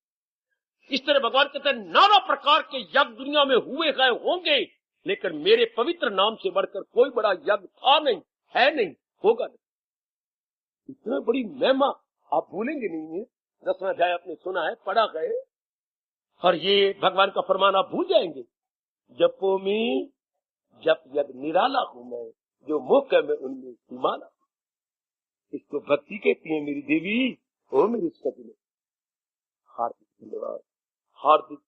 इस तरह भगवान कहते हैं नाना प्रकार के यज्ञ दुनिया में हुए गए होंगे, लेकिन मेरे पवित्र नाम से बढ़कर कोई बड़ा यज्ञ था नहीं, है नहीं, होगा नहीं। इतना बड़ी महिमा आप भूलेंगे नहीं है। 10वां अध्याय आपने सुना है, पढ़ा गए, और ये भगवान का फरमान आप भूल जाएंगे। जपो में जप यज्ञ निराला हूं मैं, जो मुख है मैं उनमें हिमाला। इसको भक्ति कहती है मेरी देवी। ओ मेरी सजने, हार्दिक धन्यवाद, हार्दिक